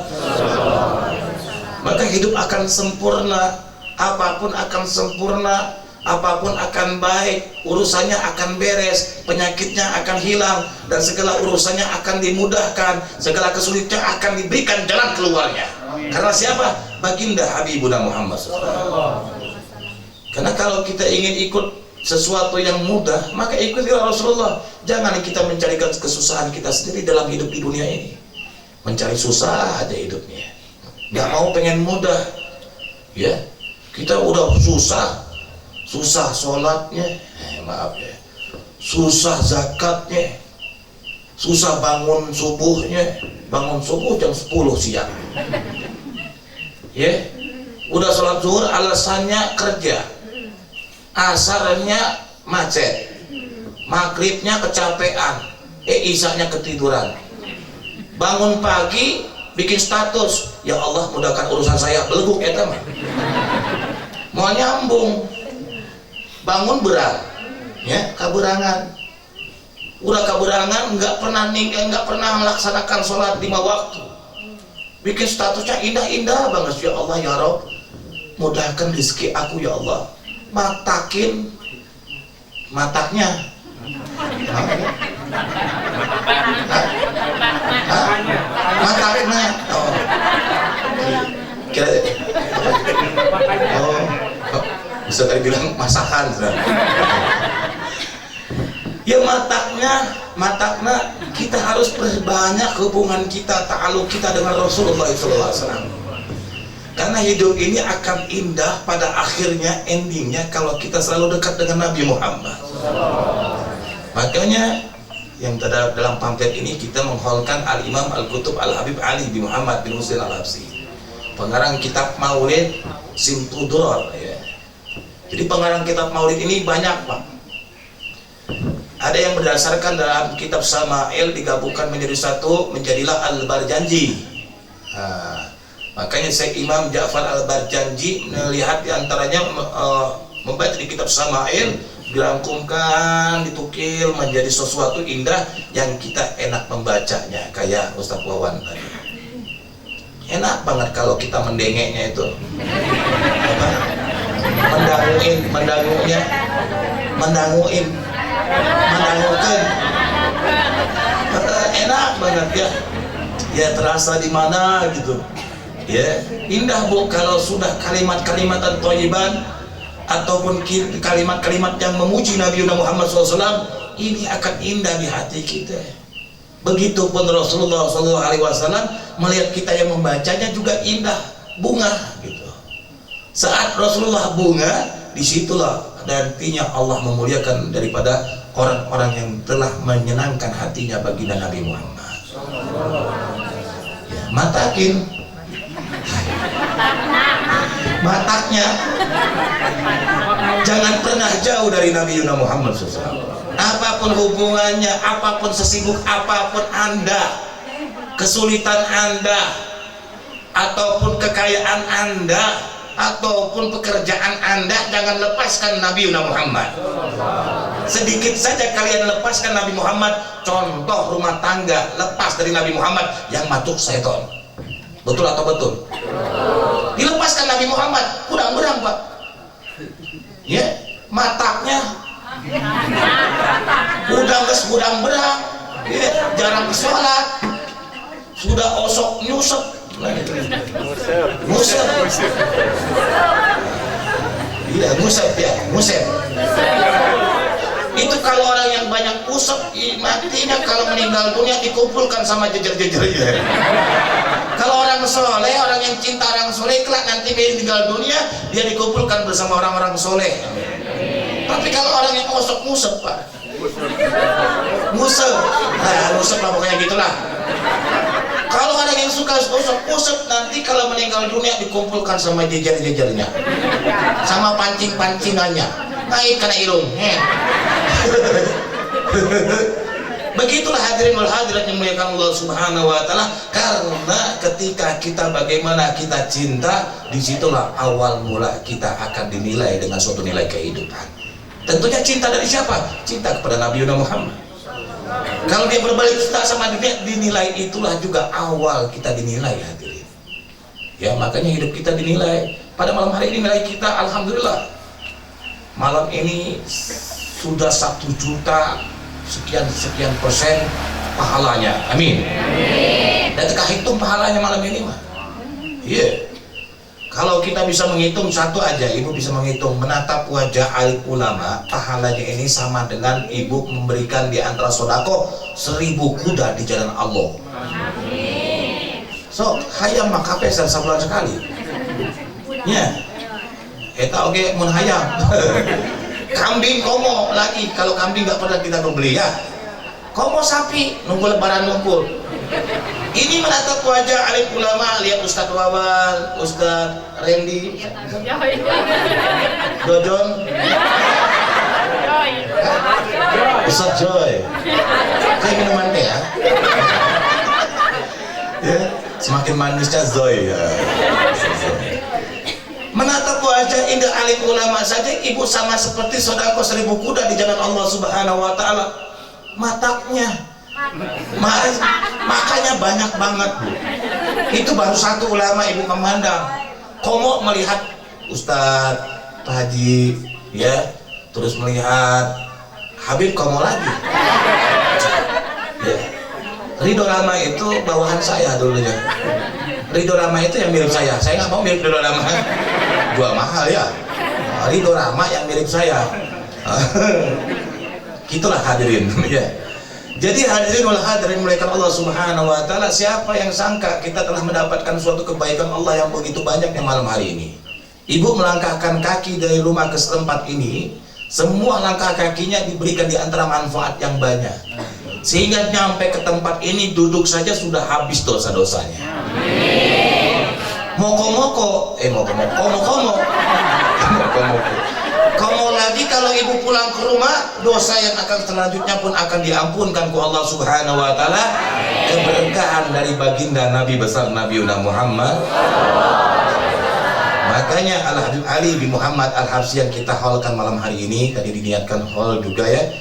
Maka hidup akan sempurna, apapun akan sempurna, apapun akan baik, urusannya akan beres, penyakitnya akan hilang, dan segala urusannya akan dimudahkan, segala kesulitannya akan diberikan jalan keluarnya. Karena siapa? Baginda Habibuna Muhammad SAW. Karena kalau kita ingin ikut sesuatu yang mudah, maka ikutilah Rasulullah. Jangan kita mencari kesusahan kita sendiri dalam hidup di dunia ini. Mencari susah aja hidupnya, nggak mau pengen mudah. Ya, kita udah susah sholatnya, maaf ya, susah zakatnya, susah bangun subuhnya, bangun subuh jam 10 siang ya, udah sholat zuhur alasannya kerja, asarnya macet, maghribnya kecapean, isanya ketiduran, bangun pagi bikin status, ya Allah mudahkan urusan saya, beleguk ya teman, mau nyambung, bangun berat, ya kaburangan, udah kaburangan, nggak pernah melaksanakan sholat 5 waktu, bikin statusnya indah-indah banget, ya Allah ya Rabb, mudahkan rezeki aku ya Allah, mataknya, mataknya, kira, bisa tadi bilang masakan, ya mataknya kita harus perbanyak hubungan kita, ta'aluk kita dengan Rasulullah SAW. Karena hidup ini akan indah pada akhirnya, endingnya kalau kita selalu dekat dengan Nabi Muhammad. Makanya yang dalam pamflet ini kita menghaulkan Al-Imam Al-Qutub Al-Habib Ali bin Muhammad bin Husain Al-Habsyi, pengarang kitab Maulid Simtudror ya. Jadi pengarang kitab Maulid ini banyak Pak. Ada yang berdasarkan dalam kitab Sama'il digabungkan menjadi satu, menjadilah Al-Barjanji. Makanya Syekh Imam Ja'far Al-Barjanji melihat diantaranya membaca di kitab Sama'il, dirangkumkan, ditukil menjadi sesuatu indah yang kita enak membacanya, kayak Ustaz Wawan tadi. Enak banget kalau kita mendengeknya itu. Apa? mendanguin, enak banget ya. Ya terasa di mana gitu. Ya, indah Bu kalau sudah kalimat-kalimat thayyiban ataupun kalimat-kalimat yang memuji Nabi Muhammad SAW, ini akan indah di hati kita. Begitupun Rasulullah SAW melihat kita yang membacanya juga indah. bunga gitu. Saat Rasulullah bunga, disitulah nantinya Allah memuliakan daripada orang-orang yang telah menyenangkan hatinya baginda Nabi Muhammad. Ya, mataknya jangan pernah jauh dari Nabi Yuna Muhammad SAW. Apapun hubungannya, apapun sesibuk apapun Anda, kesulitan Anda, ataupun kekayaan Anda, ataupun pekerjaan Anda, jangan lepaskan Nabi Yuna Muhammad. Sedikit saja kalian lepaskan Nabi Muhammad, contoh rumah tangga lepas dari Nabi Muhammad yang matuk seton. Betul atau betul? Dilepaskan Nabi Muhammad, kurang-kurang Pak. Ya, mataknya udang berang, ya, jarang sholat, sudah osok nyusep, ngusep. Iya, ngusep ya, ngusep. Itu kalau orang yang banyak usep, matinya kalau meninggal dunia dikumpulkan sama jejer-jejernya. Kalau orang soleh, orang yang cinta orang soleh, kelak nanti meninggal dunia, dia dikumpulkan bersama orang-orang soleh. Tapi kalau orang yang osok ngusep Pak, ngusep, nah ngusep lah pokoknya gitulah. Kalau orang yang suka usep, nanti kalau meninggal dunia dikumpulkan sama jejer-jejernya, sama pancing-pancingannya, naik kena irung. Begitulah hadirin wal hadirat yang muliakan Allah Subhanahu wa taala. Karena ketika kita bagaimana kita cinta, disitulah awal mula kita akan dinilai dengan suatu nilai kehidupan. Tentunya cinta dari siapa? Cinta kepada Nabi Muhammad. Kalau dia berbalik cinta sama dunia, dinilai itulah juga awal kita dinilai hadirin. Ya, makanya hidup kita dinilai. Pada malam hari ini nilai kita alhamdulillah malam ini sudah 1 juta sekian persen pahalanya. Amin. Dan kita hitung pahalanya malam ini mah. Iya. Kalau kita bisa menghitung satu aja, ibu bisa menghitung menatap wajah alim ulama, pahalanya ini sama dengan ibu memberikan di antara sodako 1000 kuda di jalan Allah. Amin. So, hayam maka pesan sebulan sekali. Ya. Eta oke mun hayam. Kambing komo lagi, kalau kambing nggak pernah kita beli ya. Komo sapi, nunggu lebaran ngumpul. Ini menatap wajah alim ulama, lihat Ustadz Wawan, Ustadz Randy, Dojon, Ustadz Joy. Kayak minuman teh ya. Ya, semakin manisnya Zoy ya. Menatap wajah indah alim ulama saja ibu sama seperti sodako 1000 kuda di jalan Allah Subhanahu wa taala. Mataknya makanya banyak banget Bu. Itu baru satu ulama ibu memandang. Komo melihat Ustadz Pak Haji ya, terus melihat Habib Komo lagi ya. Ridho Rama itu bawahan saya dulunya. Ridho Rama itu yang mirip saya nggak mau mirip Ridho Rama, jual mahal ya. Ridho Rama yang mirip saya. Gitulah hadirin ya. Jadi hadirin wal hadirin muliakan Allah Subhanahu wa taala, siapa yang sangka kita telah mendapatkan suatu kebaikan Allah yang begitu banyaknya malam hari ini. Ibu melangkahkan kaki dari rumah ke tempat ini, semua langkah kakinya diberikan di antara manfaat yang banyak. Sehingga nyampe ke tempat ini duduk saja sudah habis dosa-dosanya. Moko-moko, komo-komo. Komo lagi kalau ibu pulang ke rumah, dosa yang akan selanjutnya pun akan diampunkan ku Allah Subhanahu wa taala. Keberkahan dari baginda Nabi besar Nabi Muhammad. Makanya Al-Habib Ali bin Muhammad Al-Habsyi yang kita haulkan malam hari ini, tadi diniatkan haul juga ya.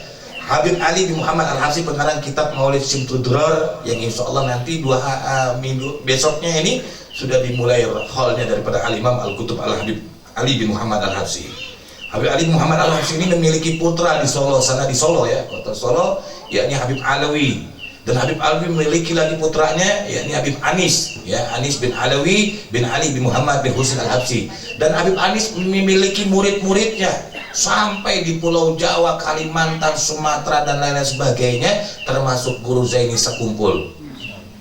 Habib Ali bin Muhammad Al-Habsyi pengarang kitab Maulid Simtud Durar yang insya Allah nanti 2 minggu besoknya ini sudah dimulai haulnya daripada Al-Imam Al-Qutub Al-Habib Ali bin Muhammad Al-Habsyi. Habib Ali bin Muhammad Al-Habsyi ini memiliki putra di Solo, sana di Solo ya, kota Solo, yakni Habib Alawi. Dan Habib Alawi memiliki lagi putranya, yakni Habib Anis, ya, Anis bin Alawi bin Ali bin Muhammad bin Husin Al-Habsyi. Dan Habib Anis memiliki murid-muridnya sampai di Pulau Jawa, Kalimantan, Sumatera dan lain-lain sebagainya, termasuk Guru Zaini sekumpul.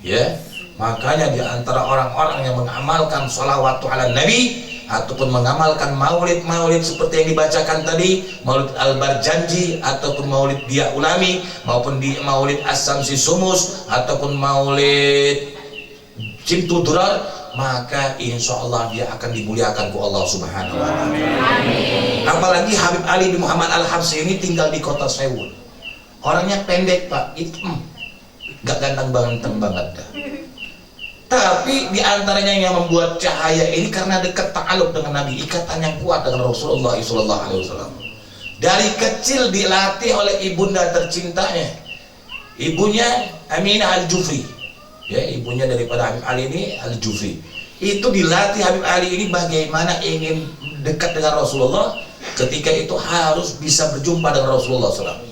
Ya, Makanya di antara orang-orang yang mengamalkan sholawatu ala nabi ataupun mengamalkan maulid seperti yang dibacakan tadi, maulid al-barjanji ataupun maulid dia ulami maupun di maulid as-samsi sumus ataupun maulid cimtu durar, maka insya Allah dia akan dimuliakan ku Allah subhanahu wa ta'ala. Apalagi Habib Ali bin Muhammad Al-Habsyi ini tinggal di kota Seoul, orangnya pendek pak, hitam, gak ganteng banget dah. Tapi diantaranya yang membuat cahaya ini karena dekat ta'aluk dengan Nabi, ikatan yang kuat dengan Rasulullah SAW. Dari kecil dilatih oleh ibunda tercintanya, ibunya Aminah Al-Jufri, ya, ibunya daripada Habib Ali ini Al-Jufri. Itu dilatih Habib Ali ini bagaimana ingin dekat dengan Rasulullah, ketika itu harus bisa berjumpa dengan Rasulullah SAW.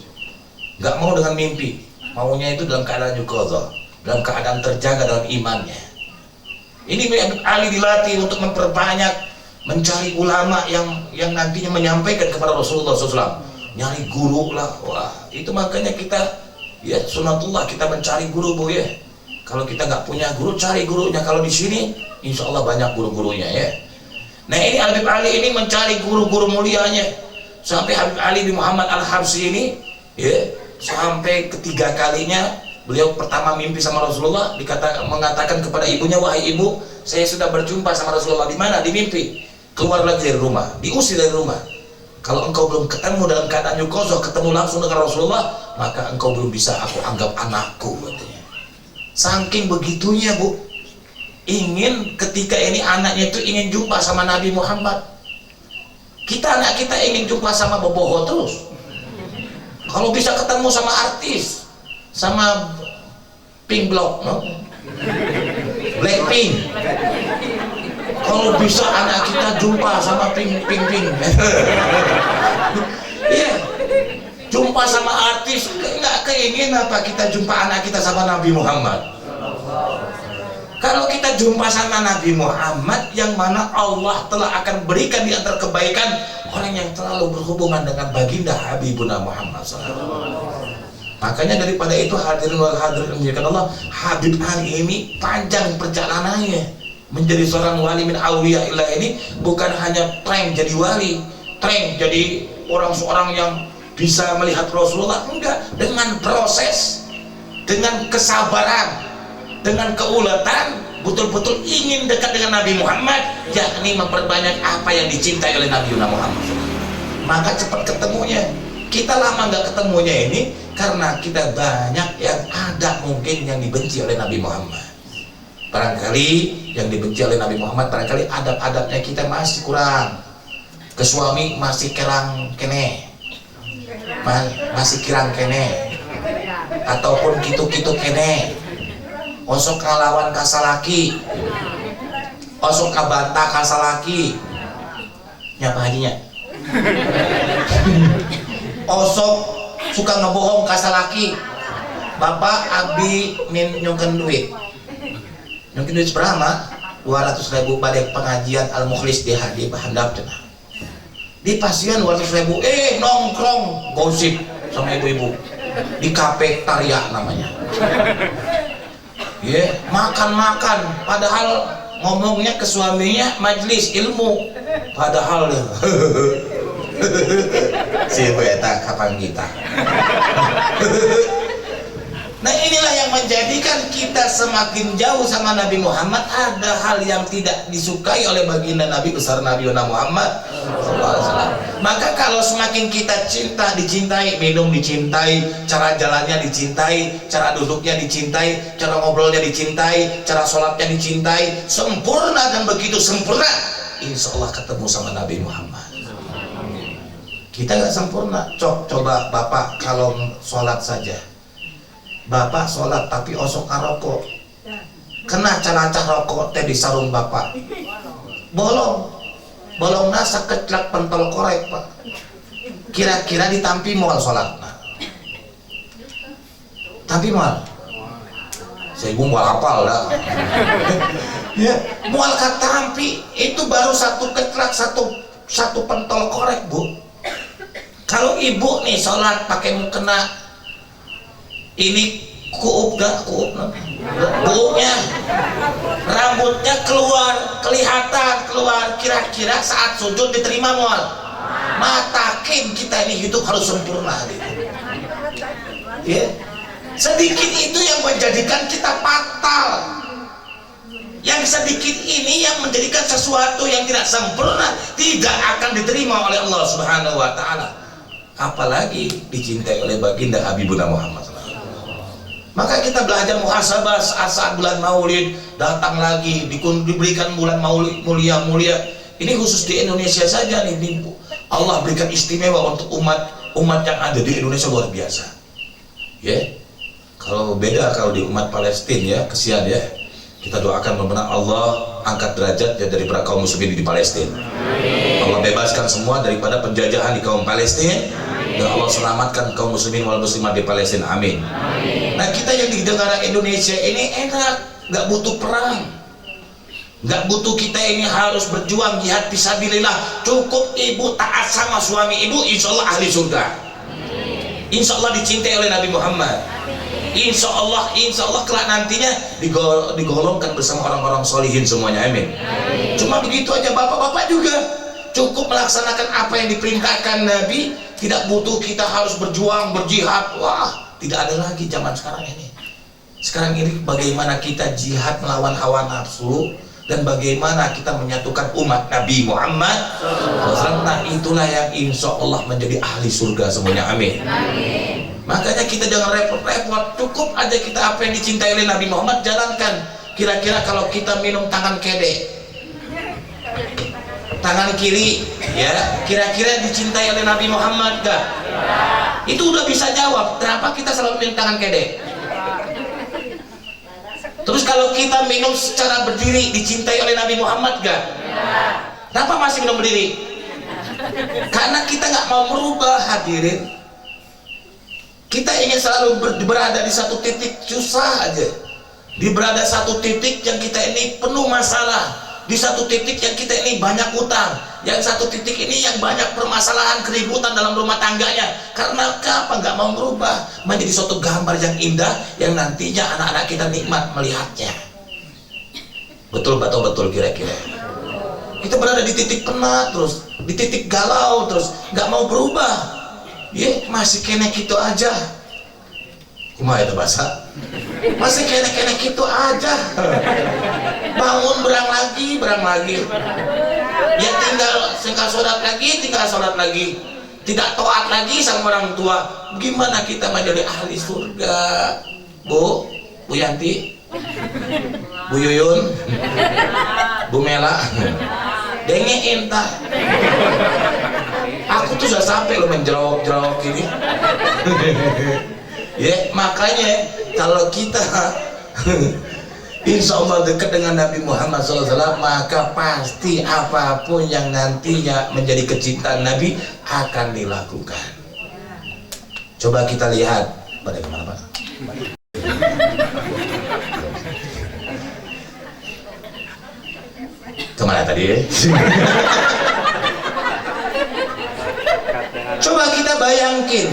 Gak mau dengan mimpi, maunya itu dalam keadaan yuqadha, dalam keadaan terjaga dalam imannya. Ini Habib Ali dilatih untuk memperbanyak mencari ulama yang nantinya menyampaikan kepada Rasulullah SAW. Nyari guru lah, wah itu makanya kita ya sunatullah kita mencari guru bu ya. Kalau kita nggak punya guru, cari gurunya. Kalau di sini, insya Allah banyak guru-gurunya ya. Nah ini Habib Ali ini mencari guru-guru mulianya sampai Habib Ali bin Muhammad Al-Habsyi ini ya sampai ketiga kalinya. Beliau pertama mimpi sama Rasulullah, mengatakan kepada ibunya, wahai ibu, saya sudah berjumpa sama Rasulullah. Di mana? Di mimpi. Keluar lagi dari rumah, diusir dari rumah. Kalau engkau belum ketemu dalam keadaan yuqadha, ketemu langsung dengan Rasulullah, maka engkau belum bisa aku anggap anakku, katanya. Saking begitunya bu, ingin ketika ini anaknya itu ingin jumpa sama Nabi Muhammad. Anak kita ingin jumpa sama boboho terus. Kalau bisa ketemu sama artis, sama Pink Block, no? Blackpink. Kalau bisa anak kita jumpa sama Pink. Iya, jumpa sama artis, nggak keingin apa kita jumpa anak kita sama Nabi Muhammad. Kalau kita jumpa sama Nabi Muhammad, yang mana Allah telah akan berikan di antara kebaikan orang yang terlalu berhubungan dengan baginda Habibuna Muhammad SAW. Makanya daripada itu hadirin wal hadirin dimuliakan Allah, Habib Ali ini panjang perjalanannya menjadi seorang wali min auliya illah ini, bukan hanya tren jadi wali, tren jadi seorang yang bisa melihat Rasulullah, enggak, dengan proses, dengan kesabaran, dengan keulatan, betul-betul ingin dekat dengan Nabi Muhammad, yakni memperbanyak apa yang dicintai oleh Nabi Muhammad. Maka cepat ketemunya. Kita lama nggak ketemunya ini karena kita banyak yang ada mungkin yang dibenci oleh Nabi Muhammad. Barangkali yang dibenci oleh Nabi Muhammad, barangkali adab-adabnya kita masih kurang. Ke suami masih kirang kene, masih kirang kene, ataupun kitu-kitu kene. Osok ngalawan kasalaki, osok kabantah kasalaki, nyapa hajinya. Osok suka ngebohong kasalaki. Bapak abi nyongken duit seberapa? 200.000 pada pengajian Al-Mukhlis di handap cenah. Di pasien 200.000, nongkrong gosip sama ibu-ibu di kafe Tarya namanya. Ya, makan-makan, padahal ngomongnya ke suaminya majelis ilmu, padahal si ibu eta kapan kita. Nah inilah yang menjadikan kita semakin jauh sama Nabi Muhammad. Ada hal yang tidak disukai oleh baginda Nabi besar Nabi Muhammad SAW. Maka kalau semakin kita cinta, dicintai, minum dicintai, cara jalannya dicintai, cara duduknya dicintai, cara ngobrolnya dicintai, cara sholatnya dicintai, sempurna, dan begitu sempurna, insya Allah ketemu sama Nabi Muhammad. Kita nggak sempurna. Coba Bapak kalau sholat saja, Bapak sholat tapi osok karoko, kena calacah rokok teh di sarung Bapak, bolong nasa keclak pentol korek Pak, kira-kira ditampi mual sholat. Tapi mual saya ibu mual apal dah. Ya, mual katampi itu baru satu keclak, satu pentol korek Bu. Kalau ibu nih sholat pakai mukena ini kuup gak? Kuup buuknya, rambutnya kelihatan keluar. Kira-kira saat sujud diterima mual? Matakin kita ini hidup harus sempurna gitu. Ya. Sedikit itu yang menjadikan kita fatal. Yang sedikit ini yang menjadikan sesuatu yang tidak sempurna tidak akan diterima oleh Allah Subhanahu wa taala. Apalagi dicintai oleh baginda Habibuna Muhammad SAW. Maka kita belajar muhasabah saat bulan Maulid datang lagi, diberikan bulan Maulid mulia-mulia. Ini khusus di Indonesia saja nih. Allah berikan istimewa untuk umat yang ada di Indonesia, luar biasa. Ya. Kalau beda kalau di umat Palestina ya, kesian ya. Kita doakan mudah-mudahan Allah angkat derajat ya dari para kaum muslimin di Palestina. Allah bebaskan semua daripada penjajahan di kaum Palestina dan Allah selamatkan kaum muslimin wal muslimat di Palestina. Amin. Nah, kita yang di negara Indonesia ini enak, nggak butuh perang, nggak butuh kita ini harus berjuang jihad fisabilillah. Cukup ibu taat sama suami ibu, insya Allah ahli surga. Insya Allah dicintai oleh Nabi Muhammad. Insya Allah kelak nantinya digolongkan bersama orang-orang solihin semuanya. Amin. Cuma begitu aja. Bapak-bapak juga cukup melaksanakan apa yang diperintahkan Nabi, tidak butuh kita harus berjuang, berjihad. Wah, tidak ada lagi zaman sekarang ini. Sekarang ini bagaimana kita jihad melawan hawa nafsu dan bagaimana kita menyatukan umat Nabi Muhammad. Nah, itulah yang insya Allah menjadi ahli surga semuanya. Amin. Makanya kita jangan repot-repot, cukup aja kita apa yang dicintai oleh Nabi Muhammad jalankan. Kira-kira kalau kita minum tangan kede, tangan kiri ya, kira-kira dicintai oleh Nabi Muhammad gak? Itu udah bisa jawab. Kenapa kita selalu minum tangan kede? Terus kalau kita minum secara berdiri dicintai oleh Nabi Muhammad gak? Kenapa masih minum berdiri? Karena kita nggak mau merubah, hadirin. Kita ingin selalu berada di satu titik, susah aja. Berada satu titik yang kita ini penuh masalah, di satu titik yang kita ini banyak utang, yang satu titik ini yang banyak permasalahan, keributan dalam rumah tangganya. Karena apa? Nggak mau merubah menjadi suatu gambar yang indah yang nantinya anak-anak kita nikmat melihatnya. Betul kira-kira. Kita berada di titik penat terus, di titik galau terus, nggak mau berubah. Ya, masih kena gitu aja. Kumaha itu bahasa? Masih kena gitu aja. Bangun berang lagi. Ya tinggal sholat lagi. Tidak taat lagi sama orang tua. Gimana kita menjadi ahli surga? Bu Yanti, Bu Yuyun, Bu Mela, denge entah. Aku tuh sudah sampai lo menjerok gini. Ya, makanya kalau kita insya Allah dekat dengan Nabi Muhammad SAW, maka pasti apapun yang nantinya menjadi kecintaan Nabi akan dilakukan. Coba kita lihat pada kemana Pak? Kemana tadi? Coba kita bayangin.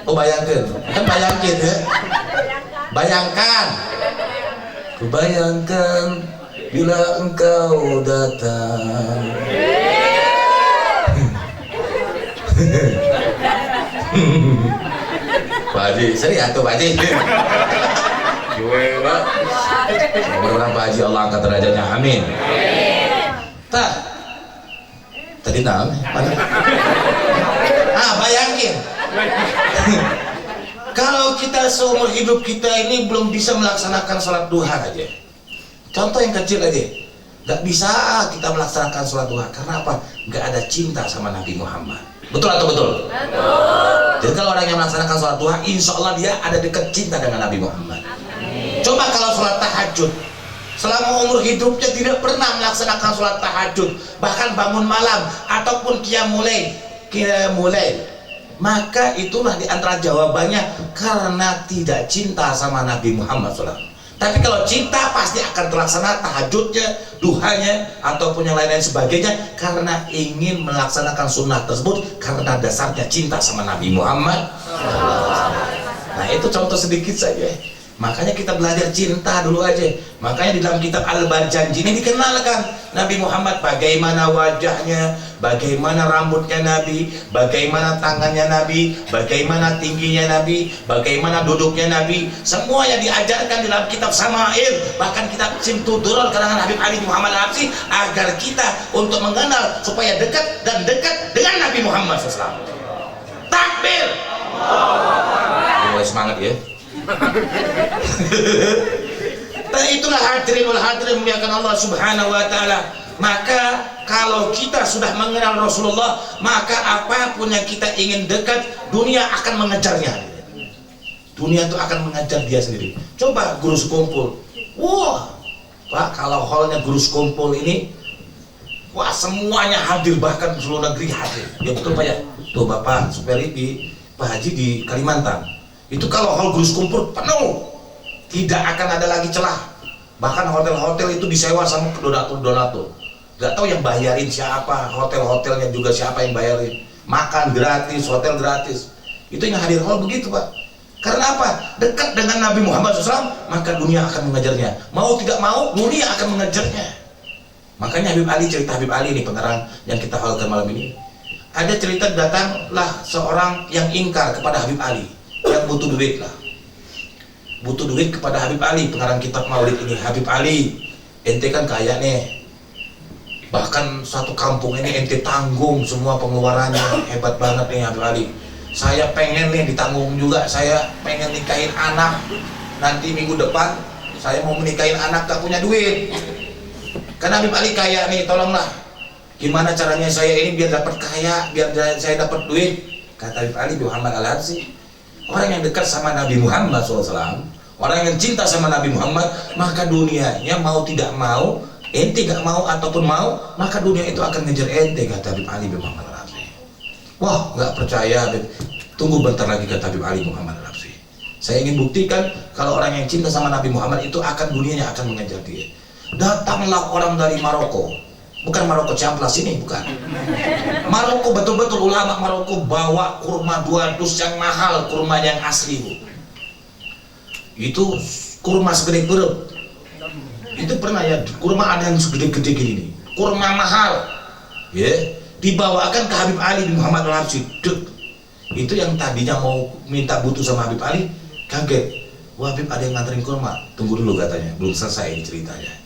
Oh bayangkan, kan bayangin ya. Bayangkan. Kubayangkan bila engkau datang. Pak Haji, serius tuh Pak Haji. Gimana? Mudah-mudahan Pak Haji Allah angkat derajatnya, amin. Tadi mana? Bayangin. Kalau kita seumur hidup kita ini belum bisa melaksanakan sholat duha aja. Contoh yang kecil aja. Gak bisa kita melaksanakan sholat duha. Karena apa? Gak ada cinta sama Nabi Muhammad. Betul atau betul? Betul. Jadi kalau orang yang melaksanakan sholat duha, insya Allah dia ada dekat cinta dengan Nabi Muhammad. Coba kalau sholat tahajud, selama umur hidupnya tidak pernah melaksanakan sholat tahajud, bahkan bangun malam ataupun qiyamul lail, maka itulah di antara jawabannya karena tidak cinta sama Nabi Muhammad SAW. Tapi kalau cinta pasti akan terlaksana tahajudnya, duhanya, ataupun yang lain-lain sebagainya karena ingin melaksanakan sunnah tersebut karena dasarnya cinta sama Nabi Muhammad. Nah itu contoh sedikit saja. Makanya kita belajar cinta dulu aja. Makanya di dalam kitab Al-Barjanji ini dikenalkan Nabi Muhammad bagaimana wajahnya, bagaimana rambutnya Nabi, bagaimana tangannya Nabi, bagaimana tingginya Nabi, bagaimana duduknya Nabi. Semuanya diajarkan di dalam kitab Sama'il, bahkan kitab Simtudurul karangan Habib Ali Muhammad Al-Habsyi, agar kita untuk mengenal supaya dekat dan dekat dengan Nabi Muhammad SAW. Takbir! Mulai semangat ya. Dan itulah hadirin wal hadirin memuliakan Allah Subhanahu wa taala. Maka kalau kita sudah mengenal Rasulullah, maka apapun yang kita ingin dekat, dunia akan mengejarnya. Dunia itu akan mengejar dia sendiri. Coba guru sekumpul. Wah, Pak, kalau hallnya guru sekumpul ini, wah semuanya hadir, bahkan seluruh negeri hadir. Ya betul Pak ya. Tuh Bapak Superi di Pak Haji di Kalimantan. Itu kalau hall guru sekumpul penuh, tidak akan ada lagi celah. Bahkan hotel-hotel itu disewa sama donatur-donatur. Gak tahu yang bayarin siapa, hotel-hotelnya juga siapa yang bayarin. Makan gratis, hotel gratis. Itu yang hadir hall begitu Pak. Karena apa? Dekat dengan Nabi Muhammad SAW, maka dunia akan mengejarnya. Mau tidak mau, dunia akan mengejarnya. Makanya Habib Ali, cerita Habib Ali ini pengarang yang kita haulkan malam ini. Ada cerita datanglah seorang yang ingkar kepada Habib Ali, yang butuh duit lah, butuh duit kepada Habib Ali, pengarang kitab Maulid ini. Habib Ali, ente kan kaya nih, bahkan satu kampung ini ente tanggung semua pengeluarannya, hebat banget nih Habib Ali. Saya pengen nih ditanggung juga, saya pengen nikahin anak, nanti minggu depan saya mau menikahin anak, gak punya duit. Karena Habib Ali kaya nih, tolonglah, gimana caranya saya ini biar dapat kaya, biar saya dapat duit. Kata Habib Ali Muhammad Al-Habsyi, orang yang dekat sama Nabi Muhammad SAW, orang yang cinta sama Nabi Muhammad, maka dunianya mau tidak mau, ente gak mau ataupun mau, maka dunia itu akan ngejar ente, kata Habib Ali Muhammad Al-Habsyi. Wah, gak percaya, tunggu bentar lagi, kata Habib Ali Muhammad Al-Habsyi. Saya ingin buktikan kalau orang yang cinta sama Nabi Muhammad itu akan dunianya akan mengejar dia. Datanglah orang dari Maroko, bukan Maroko Ciamplas ini, bukan. Maroko, betul-betul ulama Maroko bawa kurma 2 dus yang mahal, kurma yang asli Bu. Itu kurma segede perut. Itu pernah ya, kurma ada yang segede-gede gini nih, kurma mahal ya, dibawakan ke Habib Ali bin Muhammad Al-Habsyi. Itu yang tadinya mau minta butuh sama Habib Ali, kaget. Wah Habib, ada yang nganterin kurma. Tunggu dulu katanya, belum selesai ini ceritanya.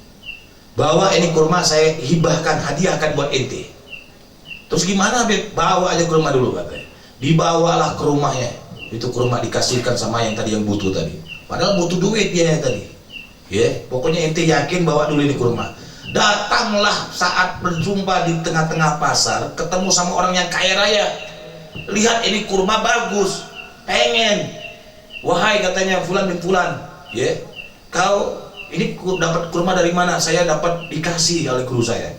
Bawa ini kurma, saya hibahkan, hadiahkan buat ente. Terus gimana Habib? Bawa aja kurma dulu katanya. Dibawalah ke rumahnya. Itu kurma dikasihkan sama yang tadi yang butuh tadi. Padahal butuh duit dia yang tadi. Ya, pokoknya ente yakin bawa dulu ini kurma. Datanglah saat berjumpa di tengah-tengah pasar, ketemu sama orang yang kaya raya. Lihat ini kurma bagus, pengen. Wahai katanya Fulan bin Fulan, ya, kau ini dapat kurma dari mana? Saya dapat dikasih oleh guru saya.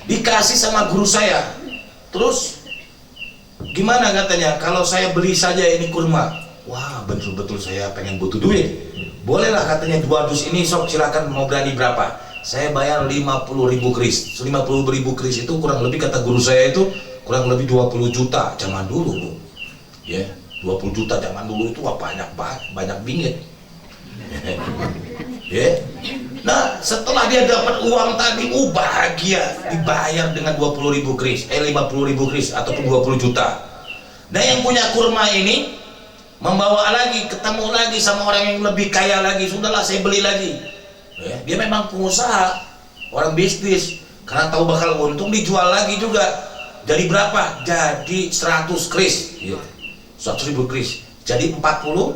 Dikasih sama guru saya. Terus gimana katanya? Kalau saya beli saja ini kurma. Wah, betul-betul saya pengen butuh duit. Bolehlah katanya 2 dus ini, sok silakan, mau berani berapa? Saya bayar 50.000 kris. 50.000 kris itu kurang lebih, kata guru saya, itu kurang lebih 20 juta zaman dulu Bu. Ya. 20 juta zaman dulu itu wah banyak bingit. Ya. Nah, setelah dia dapat uang tadi, bahagia, dibayar dengan 20.000 kris, 50.000 kris ataupun 20 juta. Nah, yang punya kurma ini membawa lagi, ketemu lagi sama orang yang lebih kaya lagi. Sudahlah, saya beli lagi. Ya, dia memang pengusaha, orang bisnis, karena tahu bakal untung, dijual lagi juga. Jadi berapa? Jadi 100 kris. Ya. 100.000 kris, jadi 40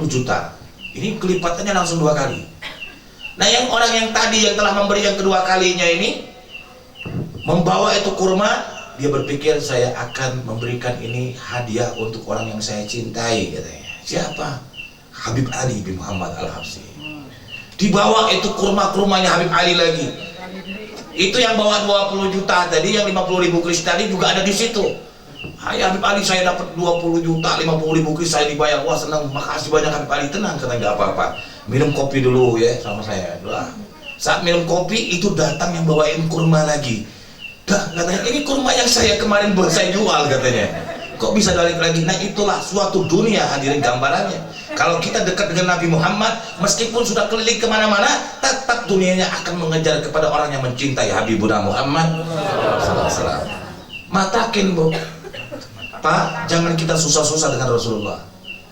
juta. Ini kelipatannya langsung 2 kali. Nah, yang orang yang tadi yang telah memberi yang kedua kalinya ini membawa itu kurma, dia berpikir saya akan memberikan ini hadiah untuk orang yang saya cintai, katanya. Siapa? Habib Ali bin Muhammad Al-Habsyi. Dibawa itu kurma-kurmanya Habib Ali lagi. Itu yang bawa 20 juta tadi, yang 50.000 kris tadi juga ada di situ. Hai Habib Ali, saya dapat 20 juta, 50.000 kris saya dibayar. Wah senang, makasih banyak Habib Ali. Tenang, kata nggak apa-apa. Minum kopi dulu ya sama saya. Saat minum kopi itu datang yang bawain kurma lagi. Katanya ini kurma yang saya kemarin buat saya jual katanya. Kok bisa balik lagi? Nah itulah suatu dunia hadirin gambarannya. Kalau kita dekat dengan Nabi Muhammad, meskipun sudah keliling kemana-mana, tetap dunianya akan mengejar kepada orang yang mencintai Habibuna Muhammad SAW. Matakin bro, Pak, jangan kita susah-susah dengan Rasulullah.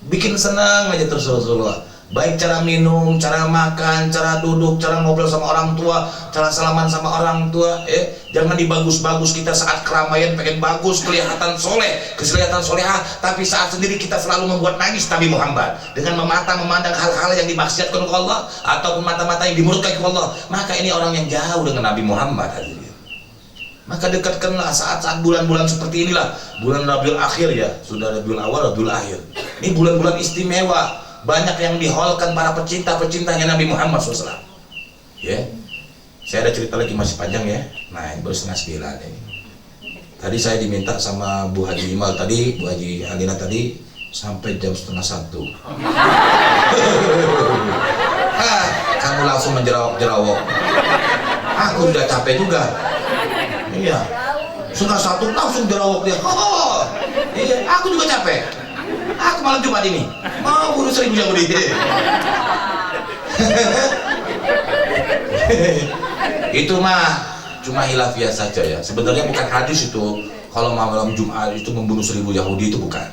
Bikin senang aja terus Rasulullah. Baik cara minum, cara makan, cara duduk, cara ngobrol sama orang tua, cara salaman sama orang tua. Jangan dibagus-bagus kita saat keramaian pengen bagus, kelihatan soleh, kelihatan solehah, tapi saat sendiri kita selalu membuat nangis Nabi Muhammad dengan memata memandang hal-hal yang dimaksiatkan oleh Allah ataupun mata-mata yang dimurkai oleh Allah. Maka ini orang yang jauh dengan Nabi Muhammad. Maka dekatkanlah saat-saat bulan-bulan seperti inilah, bulan Rabiul Akhir ya, sudah Rabiul Awal, Rabiul Akhir. Ini bulan-bulan istimewa. Banyak yang diholkan para pecinta-pecintanya Nabi Muhammad SAW. Ya, saya ada cerita lagi masih panjang ya. Nah, ini baru 8:30 ini. Tadi saya diminta sama Bu Haji Imal tadi, Bu Haji Alina tadi sampai jam 12:30. Kamu langsung menjerawok-jerawok. Aku sudah capek juga. Iya, 12:30 langsung jerawok dia. Iya, aku juga capek. Aku malam Jumat ini mau bunuh 1000 Yahudi. Itu mah cuma hilafiah saja ya. Sebenarnya bukan hadis itu. Kalau malam Jumat itu membunuh 1000 Yahudi itu bukan.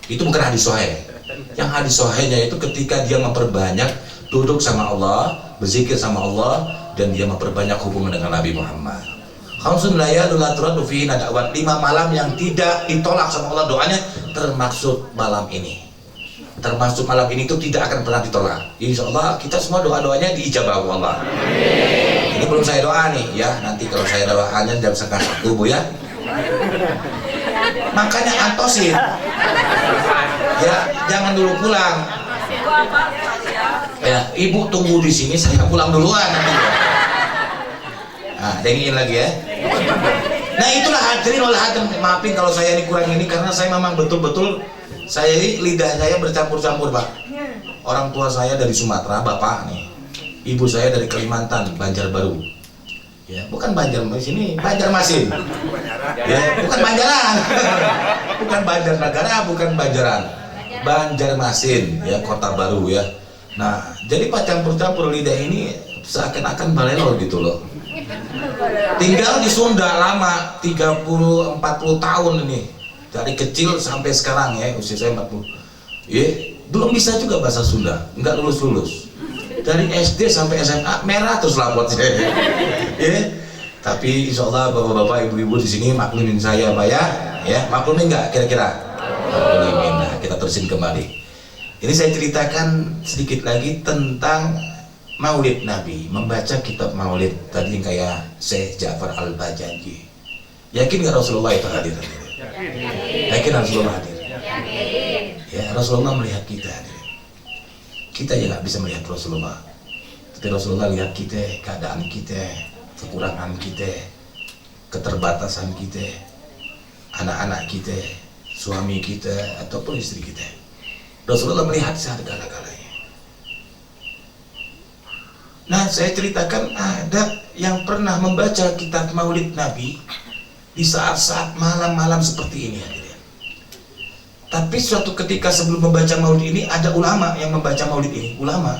Itu bukan hadis sahih. Yang hadis sahihnya itu ketika dia memperbanyak duduk sama Allah, berzikir sama Allah, dan dia memperbanyak hubungan dengan Nabi Muhammad. Khamsun layalun la turaddu fihi da'wat, 5 malam yang tidak ditolak sama Allah doanya, termasuk malam ini. Termasuk malam ini itu tidak akan pernah ditolak. Insya Allah kita semua doa-doanya diijabah Allah. Ini belum saya doa nih ya, nanti kalau saya doanya jam 12:30 Bu ya. Makanya antosin. Ya, jangan dulu pulang. Ya, Ibu tunggu di sini, saya pulang duluan nanti. Nah, dengin lagi ya. Nah itulah hadirin wal hadirin, maafin kalau saya ini kurang ini karena saya memang betul-betul saya ini lidah saya bercampur-campur Pak. Orang tua saya dari Sumatera, bapak nih. Ibu saya dari Kalimantan, Banjarbaru. Ya, bukan Banjarmasin ini, Banjarmasin. Ya, bukan Banjaran. Bukan Banjarnegara, bukan Banjaran. Banjarmasin, ya kota baru ya. Nah, jadi Pak campur-campur lidah ini seakan-akan balelo gitu loh. Tinggal di Sunda lama 30-40 tahun ini, dari kecil sampai sekarang ya, usia saya 40 ya, belum bisa juga bahasa Sunda, nggak lulus dari SD sampai SMA merah terus lapor saya ya. Tapi insya Allah bapak-bapak ibu-ibu di sini maklumin saya Pak ya, maklumin nggak kira-kira? Maklumin. Nah, kita terusin kembali. Ini saya ceritakan sedikit lagi tentang Maulid Nabi, membaca kitab Maulid tadi yang kayak Syekh Ja'far Al-Bajanji. Yakin nggak Rasulullah itu hadir? Yakin Rasulullah hadir? Ya, Rasulullah melihat kita. Kita ya nggak bisa melihat Rasulullah, tapi Rasulullah lihat kita, keadaan kita, kekurangan kita, keterbatasan kita, anak-anak kita, suami kita, ataupun istri kita. Rasulullah melihat segala-galanya. Nah, saya ceritakan ada yang pernah membaca kitab Maulid Nabi di saat-saat malam-malam seperti ini. Tapi suatu ketika sebelum membaca Maulid ini, ada ulama yang membaca Maulid ini. Ulama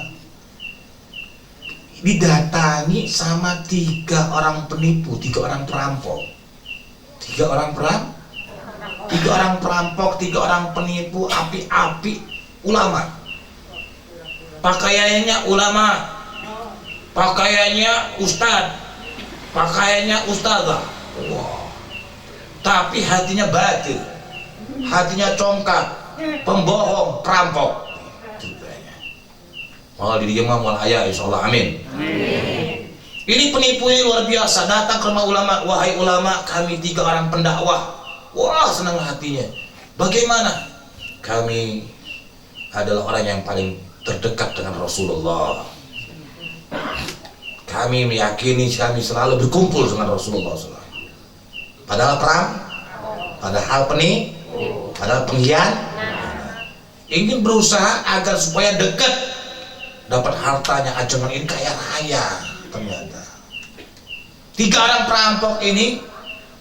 didatangi sama 3 orang penipu, 3 orang perampok. 3 orang perampok, 3 orang penipu, api-api ulama. Pakaiannya ulama, pakaiannya ustadz, pakaiannya ustazah. Wow. Tapi hatinya batil, hatinya congkak, pembohong, perampok. Malah dirinya mal ayah, insyaallah, amin. Ini penipu ini luar biasa, datang ke rumah ulama. Wahai ulama, kami 3 orang pendakwah. Wah, senang hatinya. Bagaimana? Kami adalah orang yang paling terdekat dengan Rasulullah. Kami meyakini kami selalu berkumpul dengan Rasulullah SAW. Padahal perang, padahal penipu, padahal pengkhianat. Ingin berusaha agar supaya dekat, dapat hartanya, ajangan ini kaya raya ternyata. 3 orang perampok ini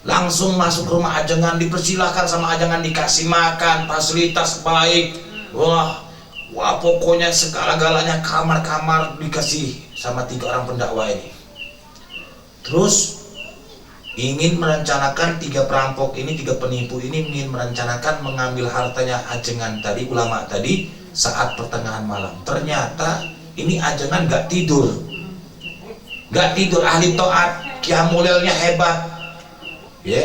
langsung masuk rumah ajengan, dipersilahkan sama ajengan, dikasih makan, fasilitas baik. Wah pokoknya segala-galanya, kamar-kamar dikasih sama 3 orang pendakwa ini. Terus ingin merencanakan 3 perampok ini, 3 penipu ini ingin merencanakan mengambil hartanya ajengan tadi, ulama tadi, saat pertengahan malam. Ternyata ini ajengan gak tidur, ahli taat, qiyamulailnya hebat, ya.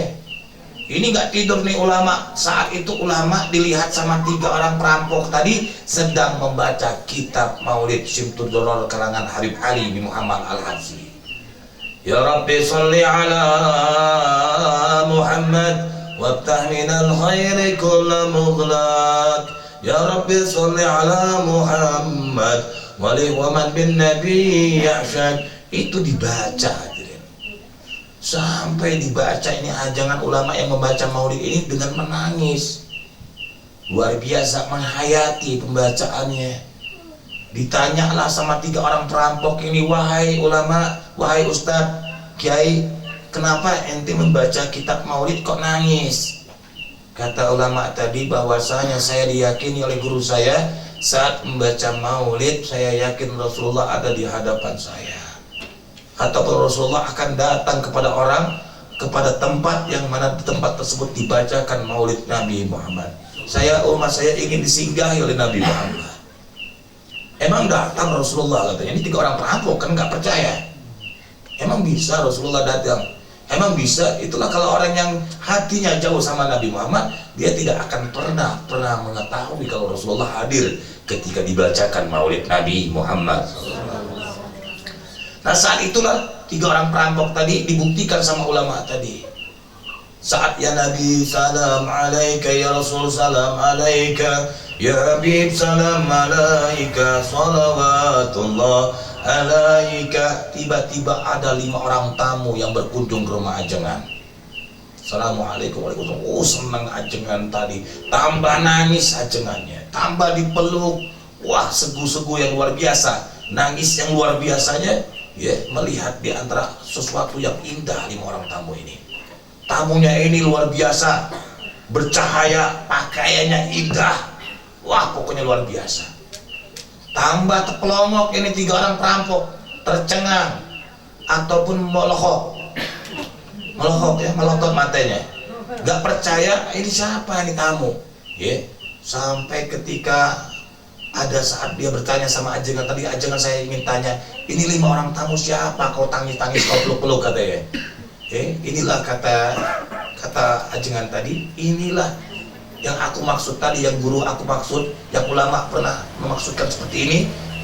Ini gak tidur nih ulama. Saat itu ulama dilihat sama 3 orang perampok tadi sedang membaca kitab Maulid Syimtud Doror karangan Habib Ali bin Muhammad Al-Habsyi. Ya Rabbi salli ala Muhammad waftah minal khairi kulla mughlaq. Ya Rabbi salli ala Muhammad wali waman bin Nabi ya'syad. Itu dibaca hadirin. Sampai dibaca ini ajangan ulama yang membaca maulid ini dengan menangis. Luar biasa menghayati pembacaannya. Ditanyalah sama 3 orang perampok ini, wahai ulama, wahai ustadz, kiai, kenapa ente membaca kitab maulid kok nangis? Kata ulama tadi bahwasanya saya diyakini oleh guru saya, saat membaca maulid saya yakin Rasulullah ada di hadapan saya, ataupun Rasulullah akan datang kepada orang, kepada tempat yang mana tempat tersebut dibacakan maulid Nabi Muhammad. Umat saya ingin disinggahi oleh Nabi Muhammad. Emang datang Rasulullah katanya. Ini 3 orang perampok kan nggak percaya. Emang bisa Rasulullah datang? Emang bisa? Itulah kalau orang yang hatinya jauh sama Nabi Muhammad, dia tidak akan pernah mengetahui kalau Rasulullah hadir ketika dibacakan maulid Nabi Muhammad. Nah saat itulah 3 orang perampok tadi dibuktikan sama ulama tadi. Saat ya Nabi salam alaika, ya Rasul salam alaika, ya Habib salam alaika, salawatullah alaika. Tiba-tiba ada 5 orang tamu yang berkunjung ke rumah ajengan. Assalamualaikum warahmatullahi wabarakatuh. Senang ajengan tadi, tambah nangis ajengannya, tambah dipeluk. Wah segu-segu yang luar biasa, nangis yang luar biasanya, ya, melihat di antara sesuatu yang indah 5 orang tamu ini. Tamunya ini luar biasa, bercahaya, pakaiannya indah. Wah pokoknya luar biasa. Tambah terpelongok ini 3 orang perampok, tercengang ataupun melohok ya, melotot matanya, gak percaya ini siapa ini tamu, ya. Sampai ketika ada saat dia bertanya sama ajengan tadi, ajengan saya ingin tanya, ini 5 orang tamu siapa? Kau tangis-tangis, kau peluk-peluk katanya. Inilah kata ajengan tadi, inilah yang aku maksud tadi, yang guru aku maksud, yang ulama pernah memaksudkan seperti ini,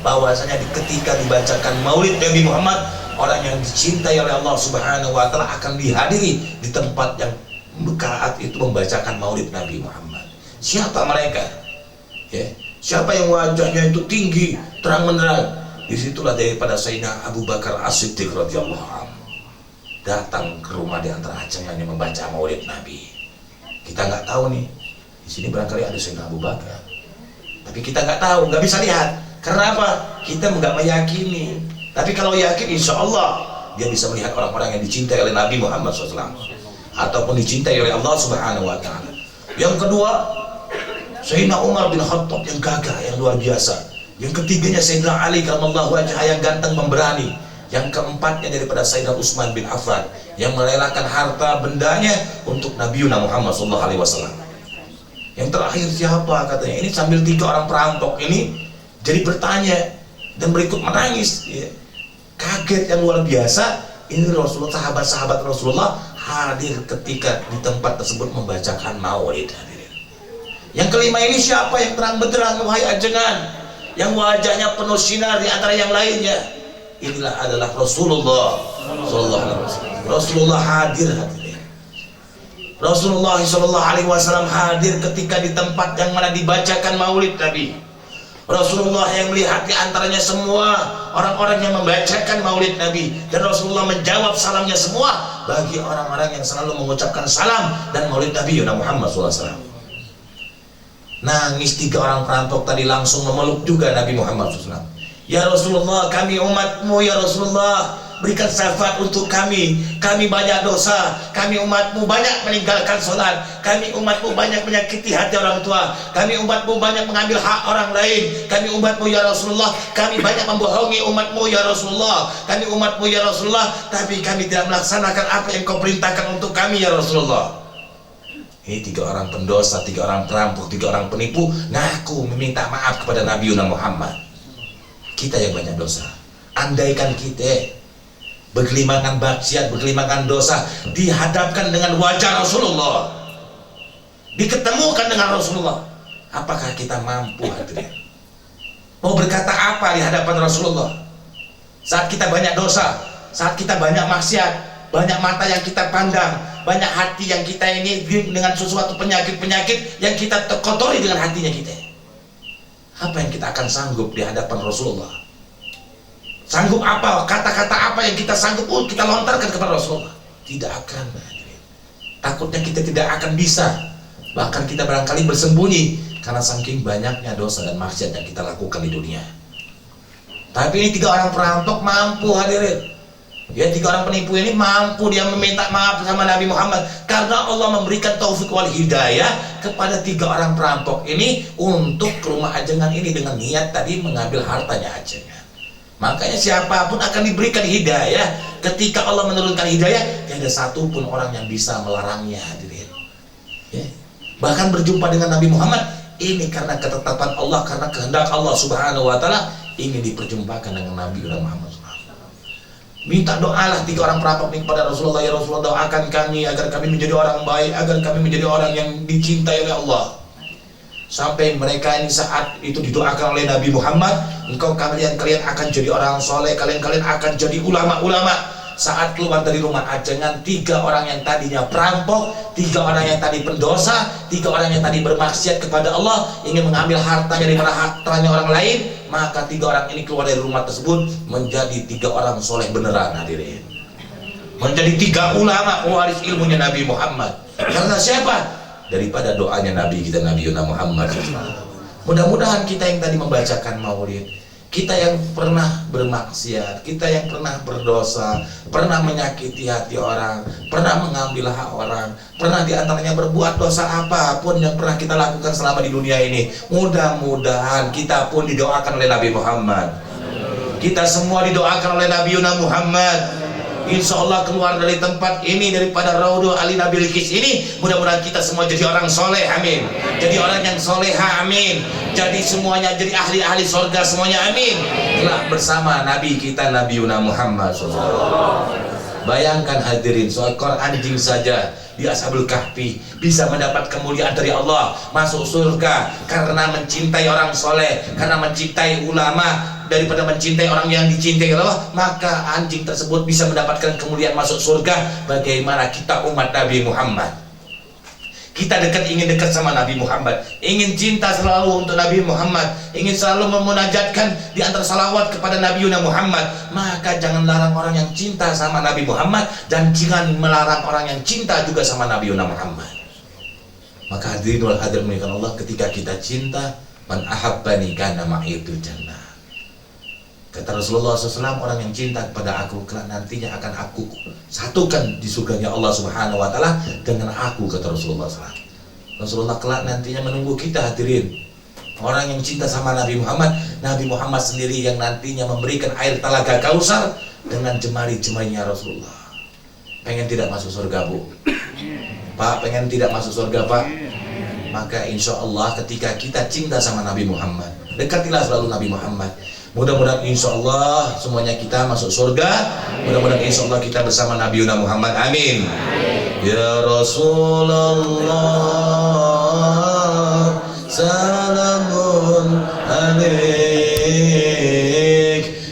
bahwasanya ketika dibacakan maulid Nabi Muhammad, orang yang dicintai oleh Allah Subhanahu wa Ta'ala akan dihadiri di tempat yang saat itu membacakan maulid Nabi Muhammad. Siapa mereka? Ya. Siapa yang wajahnya itu tinggi, terang menerang? Disitulah daripada Sayyidina Abu Bakar As-Siddiq radhiyallahu anhu datang ke rumah di antara ajengan yang membaca maulid Nabi. Kita nggak tahu nih, di sini barangkali ada Sayyidina Abu Bakar, tapi kita nggak tahu, nggak bisa lihat. Karena apa? Kita nggak meyakini. Tapi kalau yakin, insya Allah dia bisa melihat orang-orang yang dicintai oleh Nabi Muhammad SAW ataupun dicintai oleh Allah Subhanahu wa Ta'ala. Yang kedua, Sayyidina Umar bin Khattab yang gagah, yang luar biasa. Yang ketiganya Sayyidina Ali karramallahu wajhah yang ganteng pemberani. Yang keempatnya daripada Sayyidina Utsman bin Affan yang merelakan harta bendanya untuk Nabi Muhammad SAW. Yang terakhir siapa katanya? Ini sambil 3 orang perampok ini jadi bertanya dan berikut menangis, ya. Kaget yang luar biasa. Ini Rasulullah, sahabat-sahabat Rasulullah hadir ketika di tempat tersebut membacakan maulid. Yang kelima ini siapa yang terang benderang, wahai ajengan, yang wajahnya penuh sinar di antara yang lainnya? Inilah adalah Rasulullah sallallahu alaihi wasallam. Rasulullah hadir hadirin. Rasulullah sallallahu alaihi wasallam hadir ketika di tempat yang mana dibacakan maulid Nabi. Rasulullah yang melihat di antaranya semua orang-orang yang membacakan maulid Nabi, dan Rasulullah menjawab salamnya semua bagi orang-orang yang selalu mengucapkan salam dan maulid Nabi Muhammad SAW. Nangis 3 orang perampok tadi langsung memeluk juga Nabi Muhammad SAW. Ya Rasulullah, kami umatmu ya Rasulullah, berikan syafaat untuk kami. Kami banyak dosa, kami umatmu banyak meninggalkan sholat, kami umatmu banyak menyakiti hati orang tua, kami umatmu banyak mengambil hak orang lain, kami umatmu ya Rasulullah, kami banyak membohongi umatmu ya Rasulullah, kami umatmu ya Rasulullah, tapi kami tidak melaksanakan apa yang kau perintahkan untuk kami ya Rasulullah. Ini 3 orang pendosa, 3 orang perampok, 3 orang penipu ngaku meminta maaf kepada Nabi Muhammad. Kita yang banyak dosa. Andaikan kita bergelimangan maksiat, bergelimangan dosa, dihadapkan dengan wajah Rasulullah, diketemukan dengan Rasulullah, apakah kita mampu hadirin? Mau berkata apa di hadapan Rasulullah? Saat kita banyak dosa, saat kita banyak maksiat, banyak mata yang kita pandang, banyak hati yang kita ini dengan sesuatu penyakit-penyakit yang kita kotori dengan hatinya kita. Apa yang kita akan sanggup di hadapan Rasulullah? Sanggup apa? Kata-kata apa yang kita sanggup kita lontarkan kepada Rasulullah? Tidak akan. Takutnya kita tidak akan bisa. Bahkan kita barangkali bersembunyi karena saking banyaknya dosa dan maksiat yang kita lakukan di dunia. Tapi ini 3 orang perampok mampu hadirin. Ya, 3 orang penipu ini mampu dia meminta maaf sama Nabi Muhammad karena Allah memberikan taufik wal hidayah kepada 3 orang perampok ini untuk ke rumah ajengan ini dengan niat tadi mengambil hartanya ajengan. Makanya siapapun akan diberikan hidayah. Ketika Allah menurunkan hidayah, tidak ada satupun orang yang bisa melarangnya hadirin. Ya. Bahkan berjumpa dengan Nabi Muhammad ini karena ketetapan Allah, karena kehendak Allah Subhanahu wa taala ingin diperjumpakan dengan Nabi Muhammad. Minta doalah 3 orang perampok ini kepada Rasulullah, ya Rasulullah doakan kami agar kami menjadi orang baik, agar kami menjadi orang yang dicintai oleh Allah. Sampai mereka ini saat itu didoakan oleh Nabi Muhammad, engkau kalian akan jadi orang soleh, kalian akan jadi ulama-ulama. Saat keluar dari rumah ajengan, 3 orang yang tadinya perampok, 3 orang yang tadi pendosa, 3 orang yang tadi bermaksiat kepada Allah, ingin mengambil hartanya daripada hartanya orang lain, maka 3 orang ini keluar dari rumah tersebut menjadi 3 orang soleh beneran hadirin. Menjadi 3 ulama pewaris ilmunya Nabi Muhammad. Karena siapa? Daripada doanya Nabi kita, Nabi Muhammad. Mudah-mudahan kita yang tadi membacakan maulid, kita yang pernah bermaksiat, kita yang pernah berdosa, pernah menyakiti hati orang, pernah mengambil hak orang, pernah diantaranya berbuat dosa apapun yang pernah kita lakukan selama di dunia ini, mudah-mudahan kita pun didoakan oleh Nabi Muhammad. Kita semua didoakan oleh Nabi Muhammad. Insya Allah keluar dari tempat ini, daripada Raudhah Alina Bilqis ini, mudah-mudahan kita semua jadi orang soleh, amin. Jadi orang yang soleha, amin. Jadi semuanya jadi ahli-ahli surga semuanya, amin. Telah bersama Nabi kita, Nabi Muhammad SAW. Bayangkan hadirin, seekor anjing saja di Ashabul Kahfi bisa mendapat kemuliaan dari Allah, masuk surga karena mencintai orang soleh, karena mencintai ulama, daripada mencintai orang yang dicintai Allah, maka anjing tersebut bisa mendapatkan kemuliaan masuk surga. Bagaimana kita umat Nabi Muhammad? Kita ingin dekat sama Nabi Muhammad, ingin cinta selalu untuk Nabi Muhammad, ingin selalu memunajatkan di antara salawat kepada Nabi Muhammad, maka jangan larang orang yang cinta sama Nabi Muhammad, dan jangan melarang orang yang cinta juga sama Nabi Muhammad. Maka hadirin wal hadirin muliakan Allah, ketika kita cinta, man ahabbani kana ma'i fil jannah. Kata Rasulullah SAW, orang yang cinta kepada aku kelak nantinya akan aku satukan di surganya Allah Subhanahu wa taala dengan aku, kata Rasulullah SAW. Rasulullah kelak nantinya menunggu kita hadirin. Orang yang cinta sama Nabi Muhammad sendiri yang nantinya memberikan air Talaga Kausar dengan jemari-jemarinya Rasulullah. Pengen tidak masuk surga, Bu? Pak, pengen tidak masuk surga, Pak? Maka insya Allah ketika kita cinta sama Nabi Muhammad, dekatilah selalu Nabi Muhammad. Mudah-mudahan insya Allah semuanya kita masuk surga. Mudah-mudahan insya Allah kita bersama Nabi Muhammad. Amin. Ya Rasulullah, salamun alaik,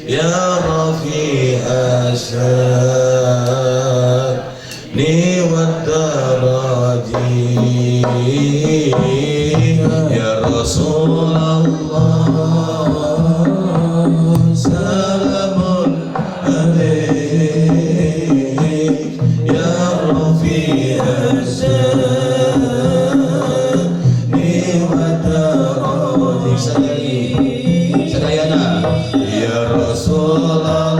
ya Rafi asyani wa daraji, ya Rasulullah, salamun alaik, ya Rafi asyani wa daraji. Sadayana, ya Rasulullah,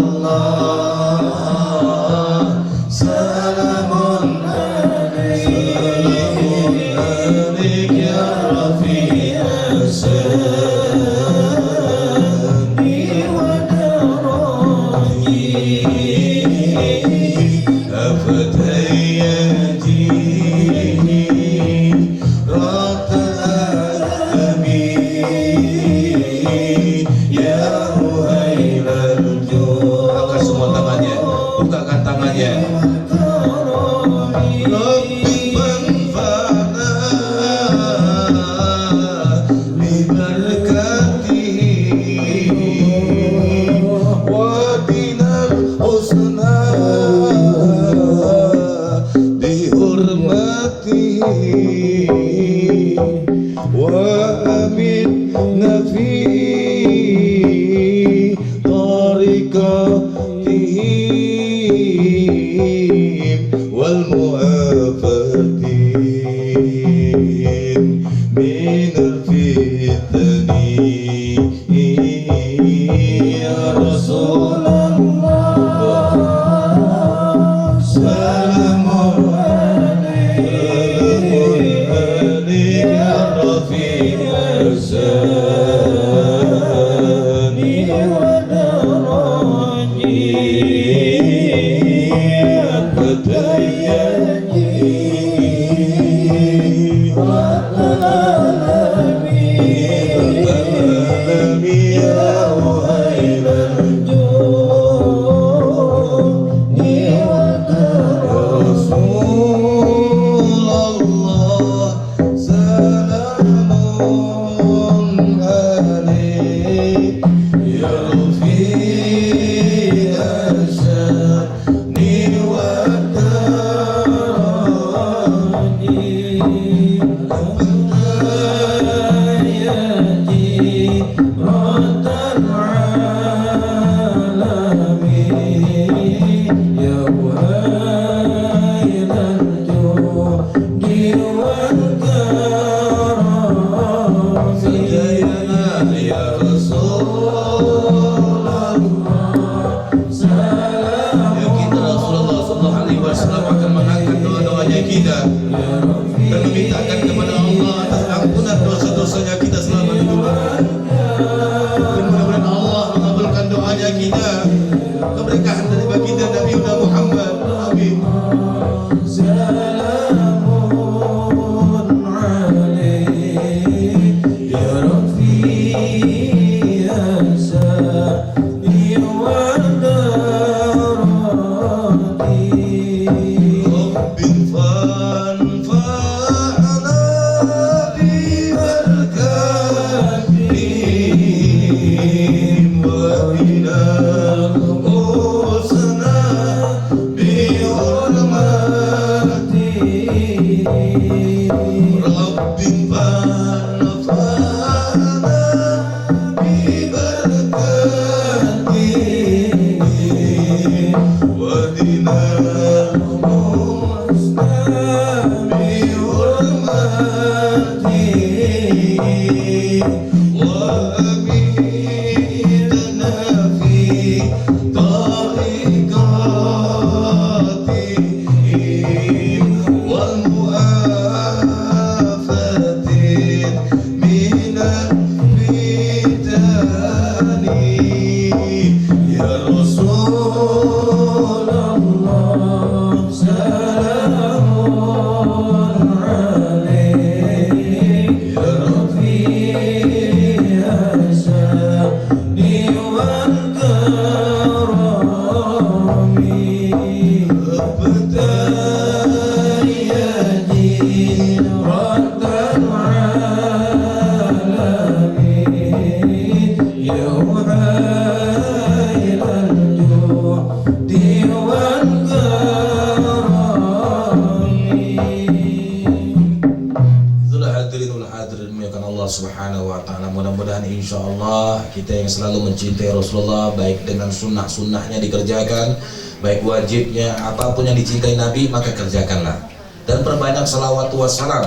Kita yang selalu mencintai Rasulullah, baik dengan sunnah-sunnahnya dikerjakan, baik wajibnya, apapun yang dicintai Nabi maka kerjakanlah, dan perbanyak salawat wassalam,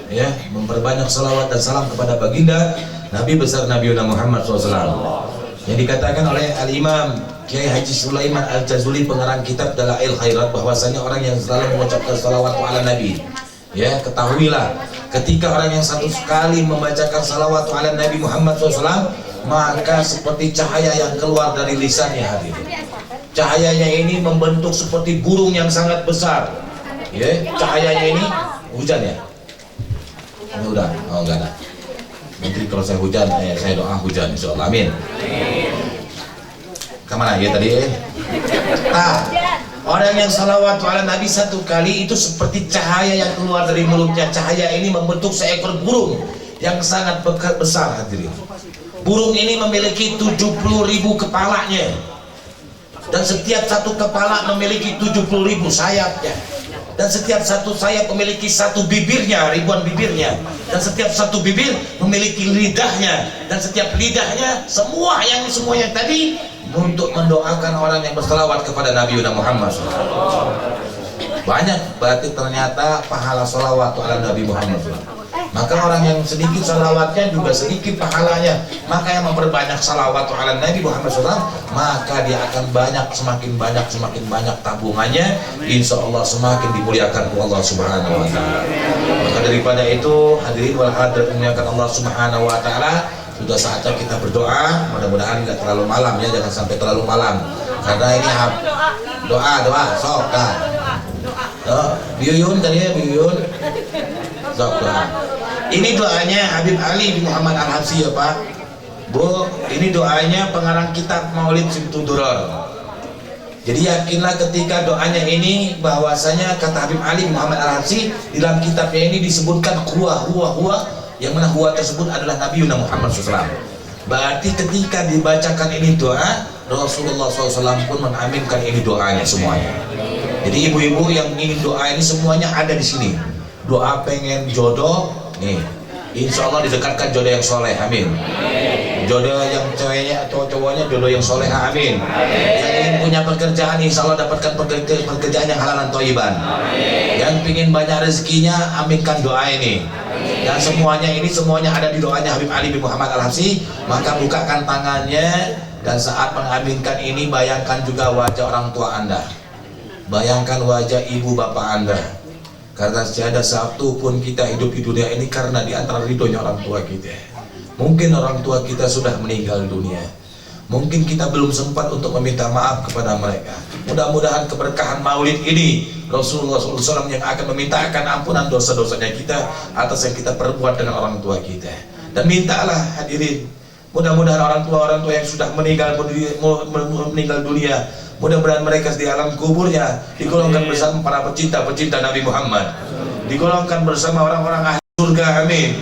ya, memperbanyak salawat dan salam kepada baginda Nabi besar Nabi Muhammad SAW, yang dikatakan oleh Al-Imam Kiai Haji Sulaiman Al-Jazuli, pengarang kitab Dalail Khairat, bahwasanya orang yang selalu mengucapkan salawat ala Nabi, ya, ketahuilah ketika orang yang satu sekali membacakan salawat ala Nabi Muhammad SAW, maka seperti cahaya yang keluar dari lisannya hadirin. Cahayanya ini membentuk seperti burung yang sangat besar. Ya, cahayanya ini hujan ya? Ini udah, oh enggak ada. Nanti kalau saya hujan, saya doa hujan, insyaallah, amin. Kemana ya tadi? Nah, orang yang salawat ala Nabi satu kali itu seperti cahaya yang keluar dari mulutnya. Cahaya ini membentuk seekor burung yang sangat besar, hadirin. Burung ini memiliki 70.000 kepalanya, dan setiap satu kepala memiliki 70.000 sayapnya, dan setiap satu sayap memiliki satu bibirnya, ribuan bibirnya, dan setiap satu bibir memiliki lidahnya, dan setiap lidahnya semuanya tadi untuk mendoakan orang yang berselawat kepada Nabi Muhammad. Banyak berarti ternyata pahala salawat ala Nabi Muhammad. Maka orang yang sedikit salawatnya juga sedikit pahalanya. Maka yang memperbanyak salawat ala Nabi Muhammad SAW, maka dia akan semakin banyak tabungannya. Insya Allah semakin dimuliakan Allah Subhanahu Wa Taala. Maka daripada itu, hadirin wal hadirat dimuliakan Allah Subhanahu Wa Taala, sudah saatnya kita berdoa. Mudah-mudahan nggak terlalu malam ya, jangan sampai terlalu malam. Karena ini doa, sok dah. Biyun tadi ya, biyun. Sok doa. Ini doanya Habib Ali bin Muhammad Al-Habsyi ya Pak, Bu. Ini doanya pengarang kitab Maulid Simtud Duror. Jadi yakinlah ketika doanya ini bahwasanya kata Habib Ali bin Muhammad Al-Habsyi di dalam kitabnya ini disebutkan huwa, yang mana huwa tersebut adalah Nabi Muhammad SAW. Berarti ketika dibacakan ini doa, Rasulullah SAW pun mengaminkan ini doanya semuanya. Jadi ibu-ibu yang ingin doa ini semuanya ada di sini. Doa pengen jodoh, nih, insya Allah didekatkan jodoh yang soleh, amin. Jodoh yang ceweknya atau cowoknya jodoh yang soleh, amin. Yang ingin punya pekerjaan, insya Allah dapatkan pekerjaan yang halalan thayyiban. Yang ingin banyak rezekinya, aminkan doa ini. Dan semuanya ada di doanya Habib Ali bin Muhammad Al-Habsyi. Maka bukakan tangannya, dan saat mengaminkan ini bayangkan juga wajah orang tua Anda, bayangkan wajah ibu bapak Anda. Karena tiada satu pun kita hidup di dunia ini karena di antara ridhonya orang tua kita. Mungkin orang tua kita sudah meninggal dunia, mungkin kita belum sempat untuk meminta maaf kepada mereka. Mudah-mudahan keberkahan maulid ini Rasulullah SAW yang akan memintakan ampunan dosa-dosanya kita atas yang kita perbuat dengan orang tua kita. Dan mintalah hadirin, mudah-mudahan orang tua yang sudah meninggal dunia, mudah-mudahan mereka di alam kuburnya digolongkan bersama para pecinta Nabi Muhammad, digolongkan bersama orang-orang ahli surga, amin.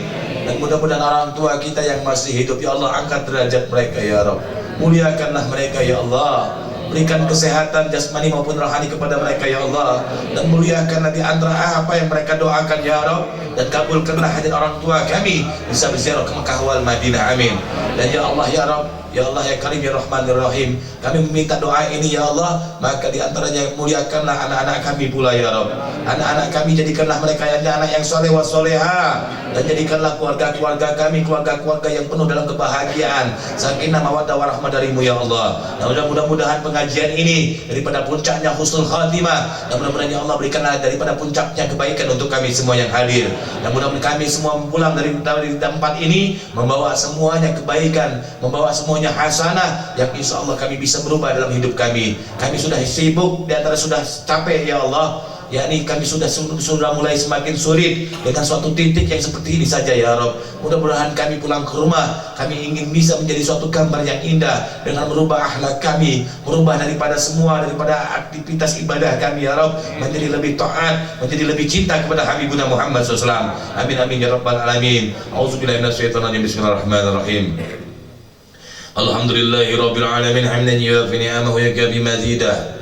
Dan mudah-mudahan orang tua kita yang masih hidup, ya Allah angkat derajat mereka ya Rabb, muliakanlah mereka ya Allah, berikan kesehatan jasmani maupun rohani kepada mereka ya Allah, dan muliakanlah di antara apa yang mereka doakan ya Rabb, dan kabulkanlah hajat orang tua kami bisa berziarah ke Mekah wal Madinah, amin. Dan ya Allah ya Rabb, ya Allah ya Karim ya Rahman ya Rahim, kami meminta doa ini ya Allah, maka diantaranya muliakanlah anak-anak kami pula ya Rabb. Anak-anak kami jadikanlah mereka anak yang soleh wa soleha, dan jadikanlah keluarga-keluarga kami keluarga-keluarga yang penuh dalam kebahagiaan, sakinah mawaddah warahmah darimu ya Allah. Dan mudah-mudahan pengajian ini daripada puncaknya husnul khatimah, dan mudah-mudahan ya Allah berikanlah daripada puncaknya kebaikan untuk kami semua yang hadir. Dan mudah-mudahan kami semua pulang dari tempat ini membawa semuanya kebaikan, membawa semuanya hasanah yang insya Allah kami bisa berubah dalam hidup kami. Kami sudah sibuk, di antara sudah capek ya Allah, yakni kami sudah mulai semakin sulit dengan suatu titik yang seperti ini saja ya Rabb. Mudah-mudahan kami pulang ke rumah, kami ingin bisa menjadi suatu gambar yang indah dengan merubah akhlak kami, merubah daripada aktivitas ibadah kami ya Rabb, menjadi lebih taat, menjadi lebih cinta kepada Habibuna Muhammad SAW. Amin amin ya Rabbal alamin. Auzubillahi minasyaitonir rajim. Bismillahirrahmanirrahim. Alhamdulillahi rabbil alamin hamdan yuwafi ni'amahu wa yakafi mazidah.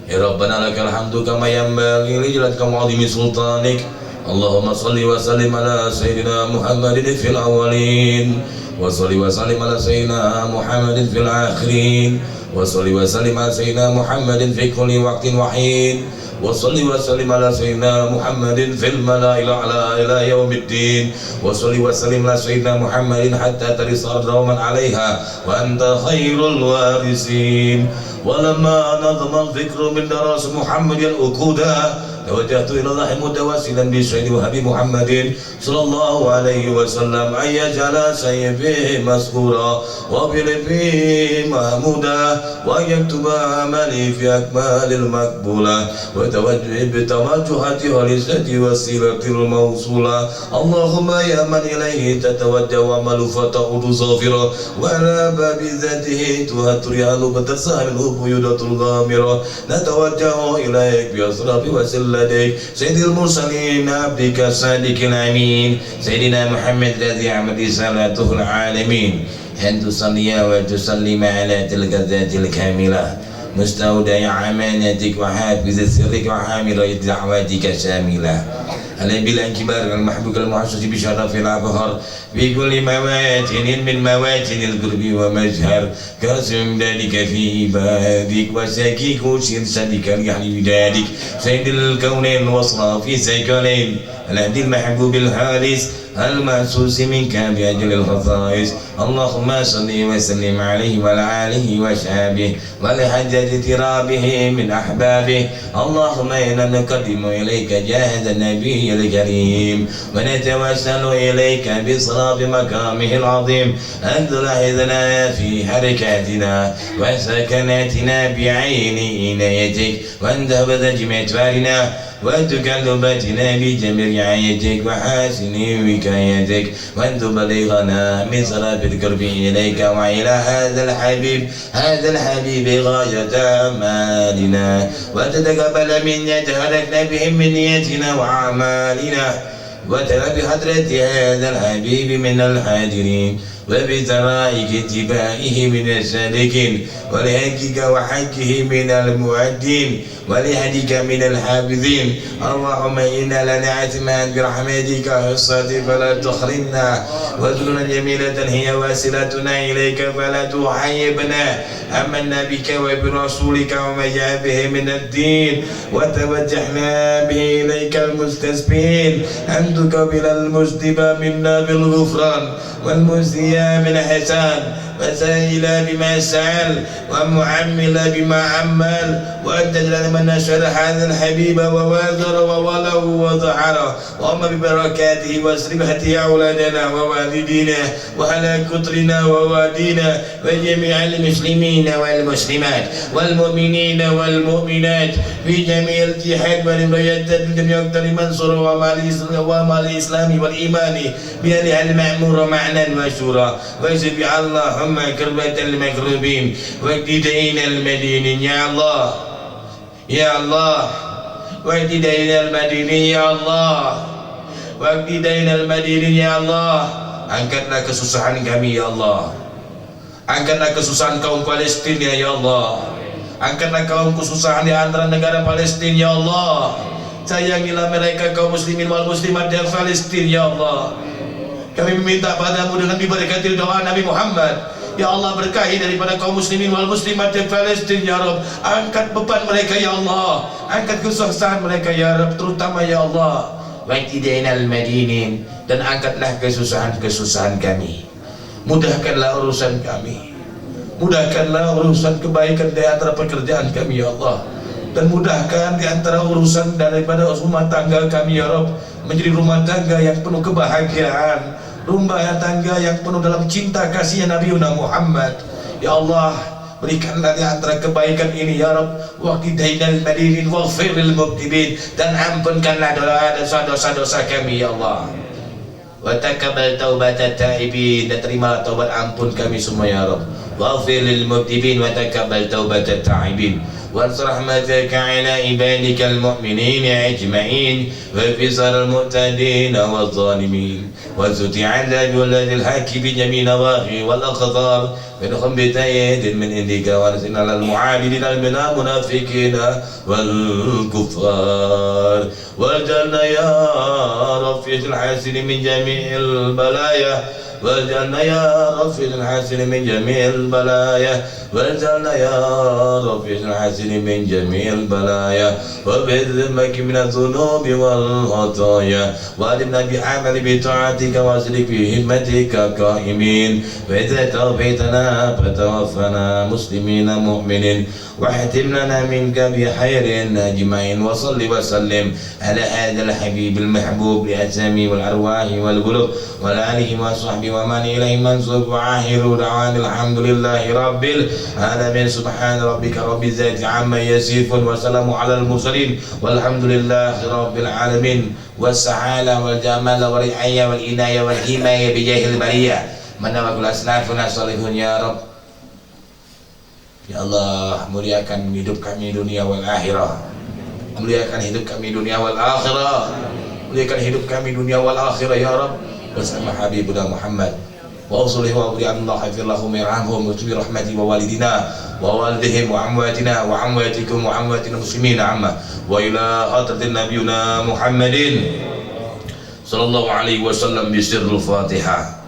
Ya Rabbana lakal hamdu kama yanbaghi li jalali wa 'azimi sultanik. Allahumma salli wa sallim ala sayyidina Muhammadin fil awwalin, wa salli wa sallim ala sayyidina Muhammadin fil akhirin, wa salli wa sallim ala sayyidina Muhammadin fi kulli waqtin wa hin, وصل وسلم على سيدنا محمد في الملأ الأعلى إلى يوم الدين وصل وسلم على سيدنا محمد حتى ترث الأرض ومن عليها وأنت خير الوارثين ولما نظم الذكر من دراس محمد الأكودا توجهت إلى الله متوسلا بسيد وهبي محمد صلى الله عليه وسلم أن يجعل سيفه مسكورا وبلفه محمودا وأن يكتب عملي في أكمال المقبولة وتوجه بتوجهات ولسة وسيلة الموصولة اللهم يا من إليه تتوجه وعمل فتعود صافرا وعلى باب ذاته تهتري وتسهل البيوت الغامرة نتوجه إليك بأسراب وسلم لديك سيد المرسلين عبدك الصادق الأمين سيدنا محمد الذي عمد رسالته العالمين أن تصلي وتسلم على تلك الذات الكاملة مستودع أمانتك وحافظ سرك وحامل دعواتك شاملة النبي الكبار المحبوب المحسوس بشرف الأبهر في كل مواتن من مواتن القرب ومجهر كاسم ذلك في عبادك وسكيك شرسدك يعني بذلك سيد الكونين وصرا في سيكونين الهدي المحبوب الحارس المحسوس منك بأجل الخصائص اللهم صل وسلم عليه وعلى آله وصحبه ولحجة ترابه من أحبابه اللهم إنا نقدم إليك جاهد النبي الكريم ونتوسل إليك بصراب مقامه العظيم أن تلاحظنا في حركاتنا وسكناتنا بعين عنايتك وأن تهبط جميع أتوارنا وتكلباتنا بجميع رعايتك وحاسن وكايتك وأن تبلغنا من صلاة القرب إليك وإلى هذا الحبيب غاية أمالنا وتتقبل منا تهلكنا بهم من نيتنا وأعمالنا وتلا بحضرة هذا الحبيب من الحاضرين وبترائك اتباعه من السالكين ولهجك وحجه من المؤدين ولهديك من الحافظين اللهم إنا لنعتمد برحمتك حصة فلا تخرمنا وذلنا جميلة هي واسلتنا إليك فلا تحيبنا آمنا بك وبرسولك وما جاء به من الدين وتوجهنا به إليك المستسبين أن تقبل المجتب منا بالغفران والمسيء بالحسان وسائل بما سأل ومعمل بما عمل وأن تجعل من نشر هذا الحبيب ووازر ووله وظهره وأما ببركاته واسربحته أولادنا ووالدينا وعلى كترنا ووادينا وجميع المسلمين والمسلمات والمؤمنين والمؤمنات في جميع الجهات والميادات جميع أكثر منصور وما الإسلام والإيمان بأهلها المأمور معنا وشورى ويجب اللهم كربة المكروبين واجدين المدينين يا الله يا الله واجدين المدينين يا الله واجدين المدينين يا الله angkatlah kesusahan kami ya Allah angkatlah kesusahan kaum Palestina ya Allah angkatlah kaum kesusahan di antara negara Palestina ya Allah sayangilah mereka kaum muslimin wal muslimat di Palestina ya Allah kami meminta padamu dengan diberkati doa Nabi Muhammad ya Allah berkahi daripada kaum muslimin wal muslimat di Palestina ya Rabb angkat beban mereka ya Allah angkat kesusahan mereka ya Rabb terutama ya Allah wa'tidainal madinin dan angkatlah kesusahan-kesusahan kami mudahkanlah urusan kami mudahkanlah urusan kebaikan di antara pekerjaan kami ya Allah dan mudahkan di antara urusan daripada rumah tangga kami ya Rabb menjadi rumah tangga yang penuh kebahagiaan rumah tangga yang penuh dalam cinta kasih Nabi Muhammad ya Allah berikanlah di antara kebaikan ini ya Rabb waqidainal madinin waghfir lil mubtidin dan ampunkanlah dosa-dosa kami ya Allah wa taqabbal taubatat taibin dan terimalah taubat ampun kami semua ya Rabb waghfir lil mubtidin wa taqabbal taubatat taibin وانصر رحمتك على عبادك المؤمنين أجمعين وفصل المعتدين والظالمين وزد عذاب ولد الحق بجميع نواحي والأقطار منهم بتأييد من عندك وارسلنا على المعاندين من المنافقين والكفار واجعلنا يا رب في الحاسن من جميع البلايا واجعلنا يا رب في الحاسن من جميع البلايا واجعلنا يا رب في الحاسن وأعصني من جميع البلايا وبذمك من الذنوب والخطايا وأدمنا بعمل بطاعتك وأسلك بهمتك قائمين وإذا توفيتنا فتوفنا مسلمين مؤمنين واحتم لنا منك بخير أجمعين وصل وسلم على هذا الحبيب المحبوب لأسامي والأرواح والقلوب والآله وصحبه ومن إليه منسوب وآخر دعوانا الحمد لله رب العالمين سبحان ربك رب العزة عما يصفون وسلام على المرسلين والحمد لله رب العالمين والسعادة والجمال والرعاية والعناية والحماية بجاه البرية من وكل أسنافنا صالحون يا رب. Ya Allah, muliakan hidup kami dunia wal akhirah. Muliakan hidup kami dunia wal akhirah. Muliakan hidup kami dunia wal akhirah ya Rabb. Bersama Habibuna Muhammad. Wa usulih wa buri Allah hafizallahum yarhamhum wa tubi rahmati wa walidina wa walidihim wa amwatina wa amwatikum wa amwatina muslimin amma wa ila hadratin nabiyuna Muhammadin sallallahu alaihi wasallam bi sirrul Fatihah.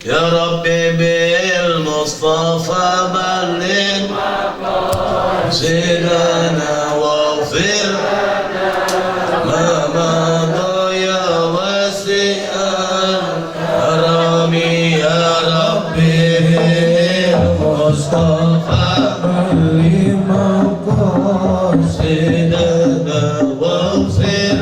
يا ربي بالمصطفى بلغ مقاصدنا واغفر ما مضى يا واسع الكرم يا ربي بالمصطفى بلغ مقاصدنا واغفر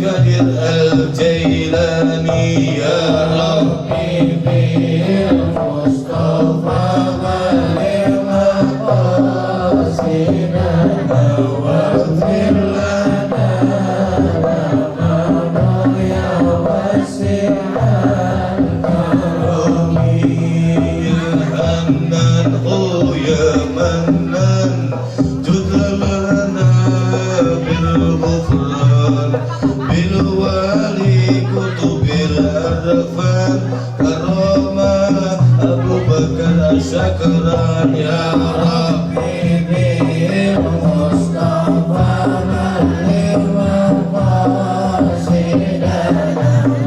Qadir Al-Jailani ya Rabbi bil Mustafa baligh maqasidana waghfir lana ya wasi'al karami ya Hannan ya Mannan judlana bil ghufran بالوالي كتب الأرفان كرامة أبو بكر شكرا يا ربي بالمصطفى بلغ مقاصدنا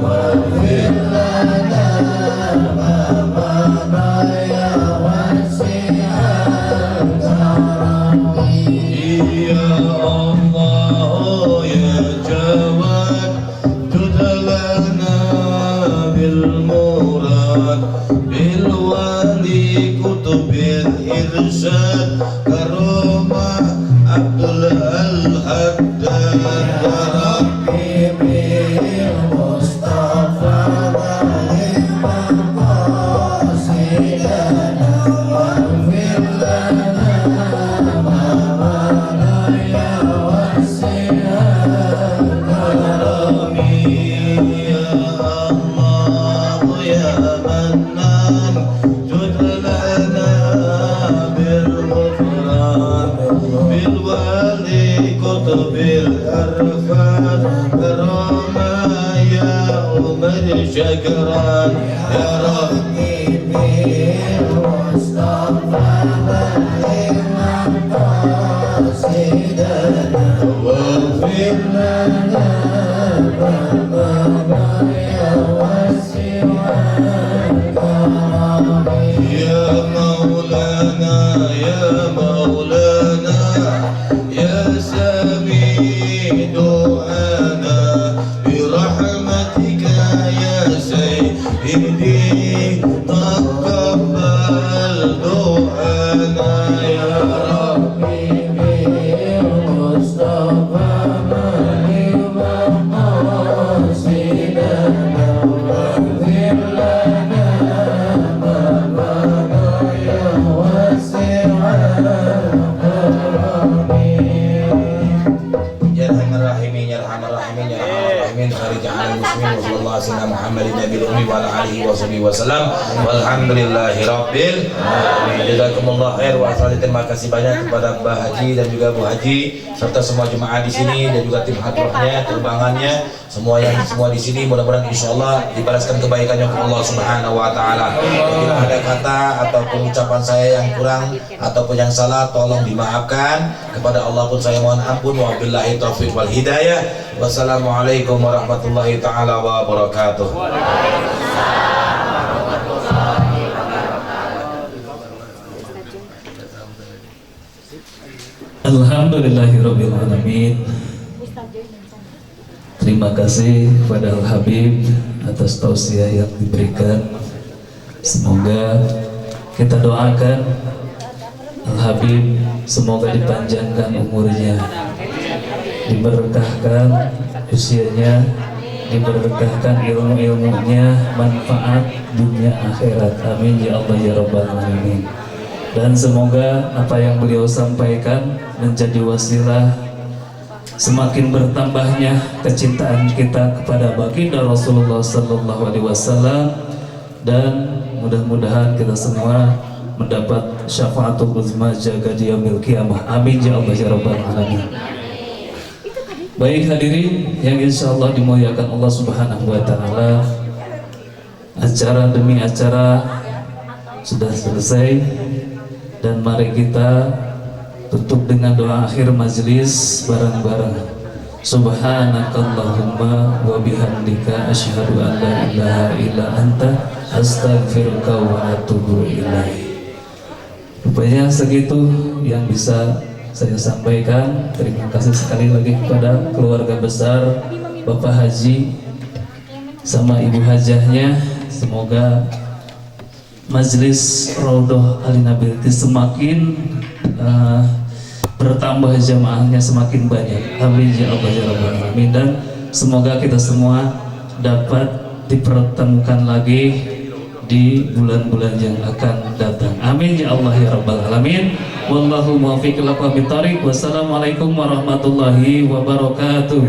واغفر لنا ما مضى يا واسع الكرم يا الله يا جواد جدلنا بالمراد بالوالي كتب الإرشاد كرامة عبد الحداد يا ربي بالمصطفى بلغ مقاصدنا واغفر لنا ما مضى يا واسع الكرم يا الله يا منان جد لنا بالغفران بالوالي كتب الأرفان كرامة يا عمر شكران يا ربي بالمصطفى بلغ مقاصدنا واغفر لنا ما مضى يا واسع الكرم يا مولانا يا مولانا يا سميع دعانا برحمتك يا سيدي sayyidina Muhammadin nabiyil ummi wa ala alihi wasallam. Walhamdulillahirabbil alamin. Jazakumullah khair wa terima kasih banyak kepada Mbah Haji dan juga Bu Haji serta semua jemaah di sini dan juga tim hadrohnya, terbangannya, semua di sini. Mudah-mudahan insyaallah dibalaskan kebaikannya ke Allah Subhanahu wa taala. Bila ada kata ataupun ucapan saya yang kurang ataupun yang salah tolong dimaafkan. Kepada Allah pun saya mohon ampun. Wabillahi taufiq wal hidayah. Wassalamualaikum warahmatullahi taala wabarakatuh. Alhamdulillahirabbil alamin. Terima kasih kepada Al Habib atas tausiah yang diberikan. Semoga kita doakan Al Habib semoga dipanjangkan umurnya, diberkahkan usianya, diberkahkan ilmu-ilmunya, manfaat dunia akhirat. Amin ya Allah ya rabbal alamin. Dan semoga apa yang beliau sampaikan menjadi wasilah semakin bertambahnya kecintaan kita kepada baginda Rasulullah sallallahu alaihi wasallam, dan mudah-mudahan kita semua mendapat syafaatul uzma jaga di yaumil qiyamah. Amin ya Allah ya rabbal alamin. Baik hadirin yang insyaallah dimuliakan Allah Subhanahu wa taala, acara demi acara sudah selesai, dan mari kita tutup dengan doa akhir majelis bareng-bareng. Subhanakallahumma wa bihamdika asyhadu an la ilaha illa anta astaghfiruka wa atubu ilaik. Rupanya segitu yang bisa saya sampaikan. Terima kasih sekali lagi kepada keluarga besar Bapak Haji sama Ibu Hajahnya. Semoga Majelis Raudhah Alinabilti semakin bertambah, jamaahnya semakin banyak. Amin ya Allah ya rabbal alamin. Dan semoga kita semua dapat dipertemukan lagi di bulan-bulan yang akan datang. Amin ya Allah ya rabbal alamin. Wallahu muwaffiq ila aqwamit thoriq. Wassalamualaikum warahmatullahi wabarakatuh.